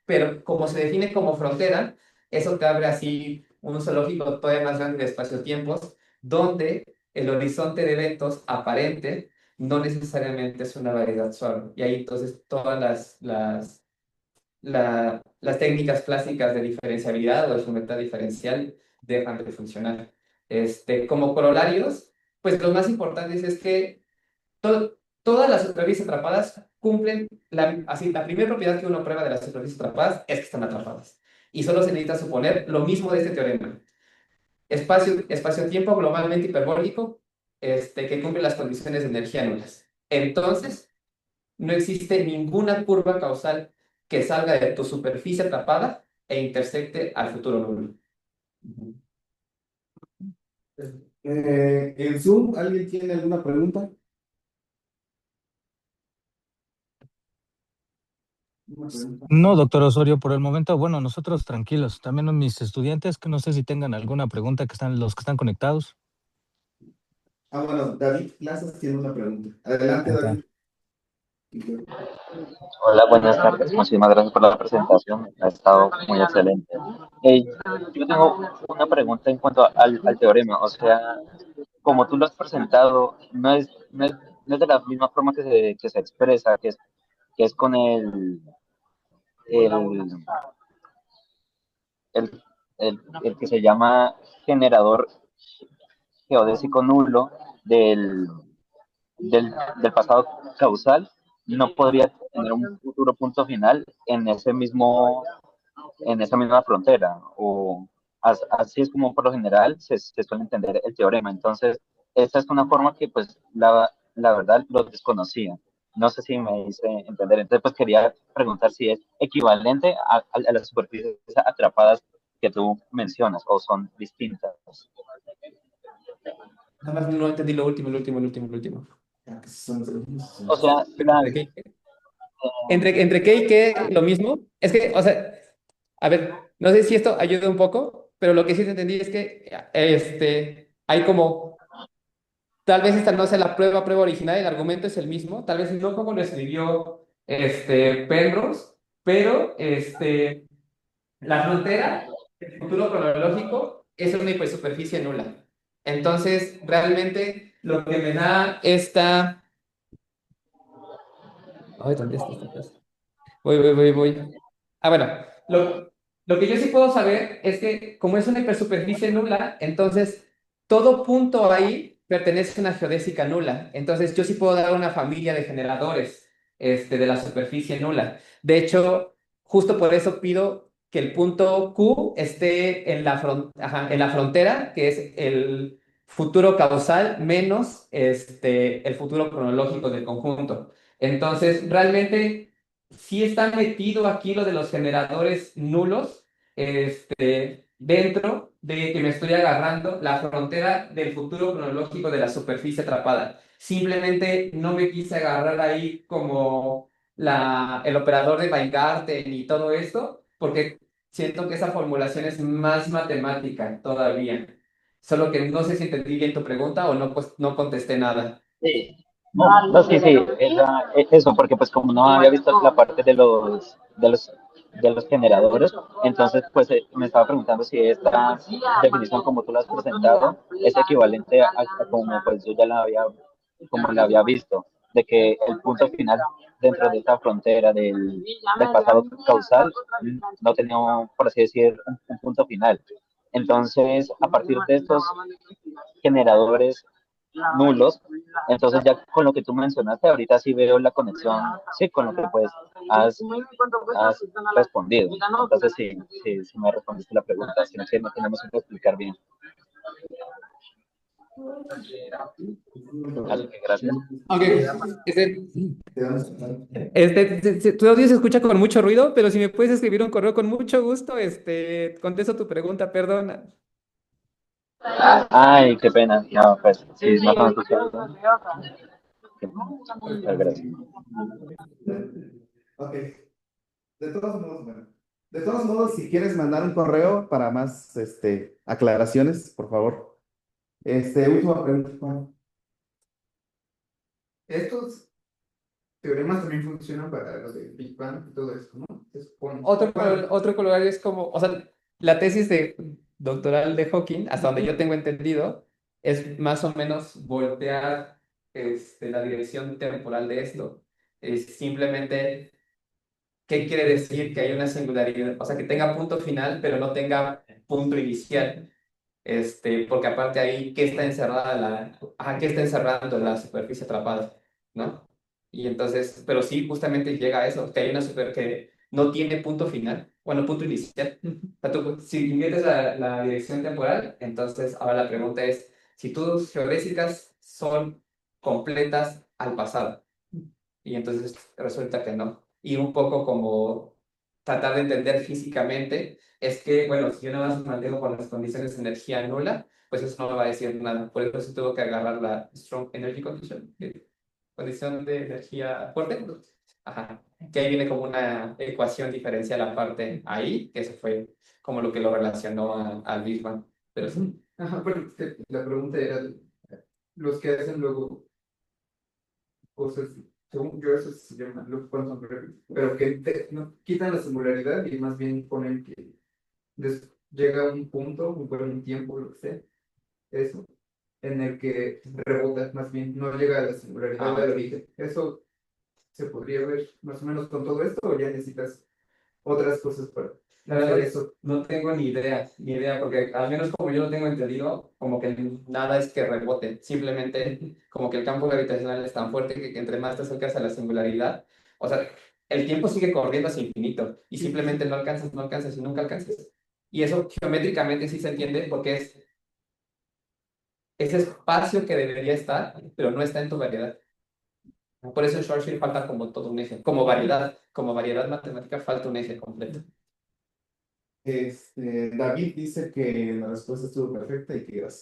Pero como se define como frontera, eso te abre así un zoológico todavía más grande de espacio-tiempos, donde el horizonte de eventos aparente no necesariamente es una variedad suave. Y ahí entonces todas las técnicas clásicas de diferenciabilidad o de geometría diferencial dejan de funcionar. Como corolarios, pues lo más importante es que todas las superficies atrapadas cumplen, la primera propiedad que uno prueba de las superficies atrapadas es que están atrapadas. Y solo se necesita suponer lo mismo de este teorema. Espacio-tiempo globalmente hiperbólico que cumple las condiciones de energía nulas. Entonces, no existe ninguna curva causal que salga de tu superficie atrapada e intersecte al futuro nulo. En Zoom, ¿alguien tiene alguna pregunta? Una pregunta. No, doctor Osorio, por el momento, bueno, nosotros tranquilos. También mis estudiantes, que no sé si tengan alguna pregunta los que están conectados. Bueno, David Plazas tiene una pregunta. Adelante, Ahí está. David. Hola, buenas tardes. Muchísimas gracias por la presentación. Ha estado muy excelente. Yo tengo una pregunta en cuanto al teorema. O sea, como tú lo has presentado, no es de la misma forma que se expresa, que es con el, el que se llama generador geodésico nulo del, del pasado causal. No podría tener un futuro punto final en esa misma frontera, o así es como por lo general se suele entender el teorema. Entonces, esta es una forma que pues la verdad lo desconocía. No sé si me hice entender. Entonces, pues quería preguntar si es equivalente a las superficies atrapadas que tú mencionas o son distintas. Nada más no entendí lo último. O sea, ¿Entre qué? ¿Entre qué y qué lo mismo? Es que, o sea, a ver, no sé si esto ayuda un poco, pero lo que sí te entendí es que hay como, tal vez esta no sea la prueba original, el argumento es el mismo, tal vez no como lo escribió Penrose, pero la frontera, el futuro cronológico, es una hipersuperficie nula. Entonces, realmente lo que me da esta... Ay, ¿dónde está esta cosa? Voy. Bueno, lo que yo sí puedo saber es que como es una hipersuperficie nula, entonces todo punto ahí pertenece a una geodésica nula. Entonces yo sí puedo dar una familia de generadores de la superficie nula. De hecho, justo por eso pido que el punto Q esté en la frontera, que es el futuro causal menos el futuro cronológico del conjunto. Entonces, realmente sí está metido aquí lo de los generadores nulos, dentro de que me estoy agarrando la frontera del futuro cronológico de la superficie atrapada. Simplemente no me quise agarrar ahí como el operador de Weingarten y todo esto, porque siento que esa formulación es más matemática todavía. Solo que no sé si entendí bien tu pregunta o no, pues no contesté nada. Sí. No, sí, sí, eso, porque pues como no había visto la parte de los generadores, entonces pues me estaba preguntando si esta definición como tú la has presentado es equivalente a como pues yo ya la había, como la había visto, de que el punto final dentro de esta frontera del pasado causal no tenía, por así decir, un punto final. Entonces, a partir de estos generadores nulos. Entonces ya con lo que tú mencionaste, ahorita sí veo la conexión, sí, con lo que pues has respondido. Entonces sí, sí, sí me respondiste la pregunta, sino que no tenemos que explicar bien. Así que gracias. Aunque, tu audio se escucha con mucho ruido, pero si me puedes escribir un correo con mucho gusto, contesto tu pregunta, perdona. Ay, qué pena. No, pues sí, no estamos escuchando. Muchas gracias. Ok. De todos modos, bueno. De todos modos, si quieres mandar un correo para más aclaraciones, por favor. Última pregunta, Juan. Estos teoremas también funcionan para los de Big Bang y todo esto, ¿no? Otro colorario es como, o sea, la tesis de doctoral de Hawking, hasta donde yo tengo entendido, es más o menos voltear la dirección temporal de esto. Es simplemente, ¿qué quiere decir que hay una singularidad? O sea, que tenga punto final, pero no tenga punto inicial. Porque aparte ahí, ¿qué está encerrada qué está encerrando la superficie atrapada? ¿No? Y entonces, pero sí, justamente llega a eso, que hay una super que no tiene punto final, bueno, punto inicial. O sea, si inviertes la dirección temporal, entonces ahora la pregunta es, si tus geodésicas son completas al pasado, y entonces resulta que no. Y un poco como tratar de entender físicamente, es que, bueno, si yo nada más me mantengo con las condiciones de energía nula, pues eso no me va a decir nada. Por eso se tuvo que agarrar la Strong Energy Condition, condición de energía fuerte. Ajá. Que ahí viene como una ecuación diferencial aparte ahí, que eso fue como lo que lo relacionó al Big Bang. Pero sí. Ajá, bueno, la pregunta era, los que hacen luego cosas, según yo, eso se llama loop quantum gravity, pero que no, quitan la singularidad y más bien ponen que llega un punto, un tiempo, lo que sea, eso, en el que rebota, más bien, no llega a la singularidad del origen. Eso se podría ver más o menos con todo esto, o ya necesitas otras cosas para La verdad hacer es, eso. no tengo ni idea, porque al menos como yo lo tengo entendido, como que nada es que rebote, simplemente como que el campo gravitacional es tan fuerte que entre más te acercas a la singularidad, o sea, el tiempo sigue corriendo hacia infinito y simplemente no alcanzas, no alcanzas y nunca alcanzas. Y eso geométricamente sí se entiende porque es ese espacio que debería estar, pero no está en tu variedad. Por eso en Schwarzschild falta como todo un eje, como variedad matemática falta un eje completo. David dice que la respuesta estuvo perfecta y que gracias.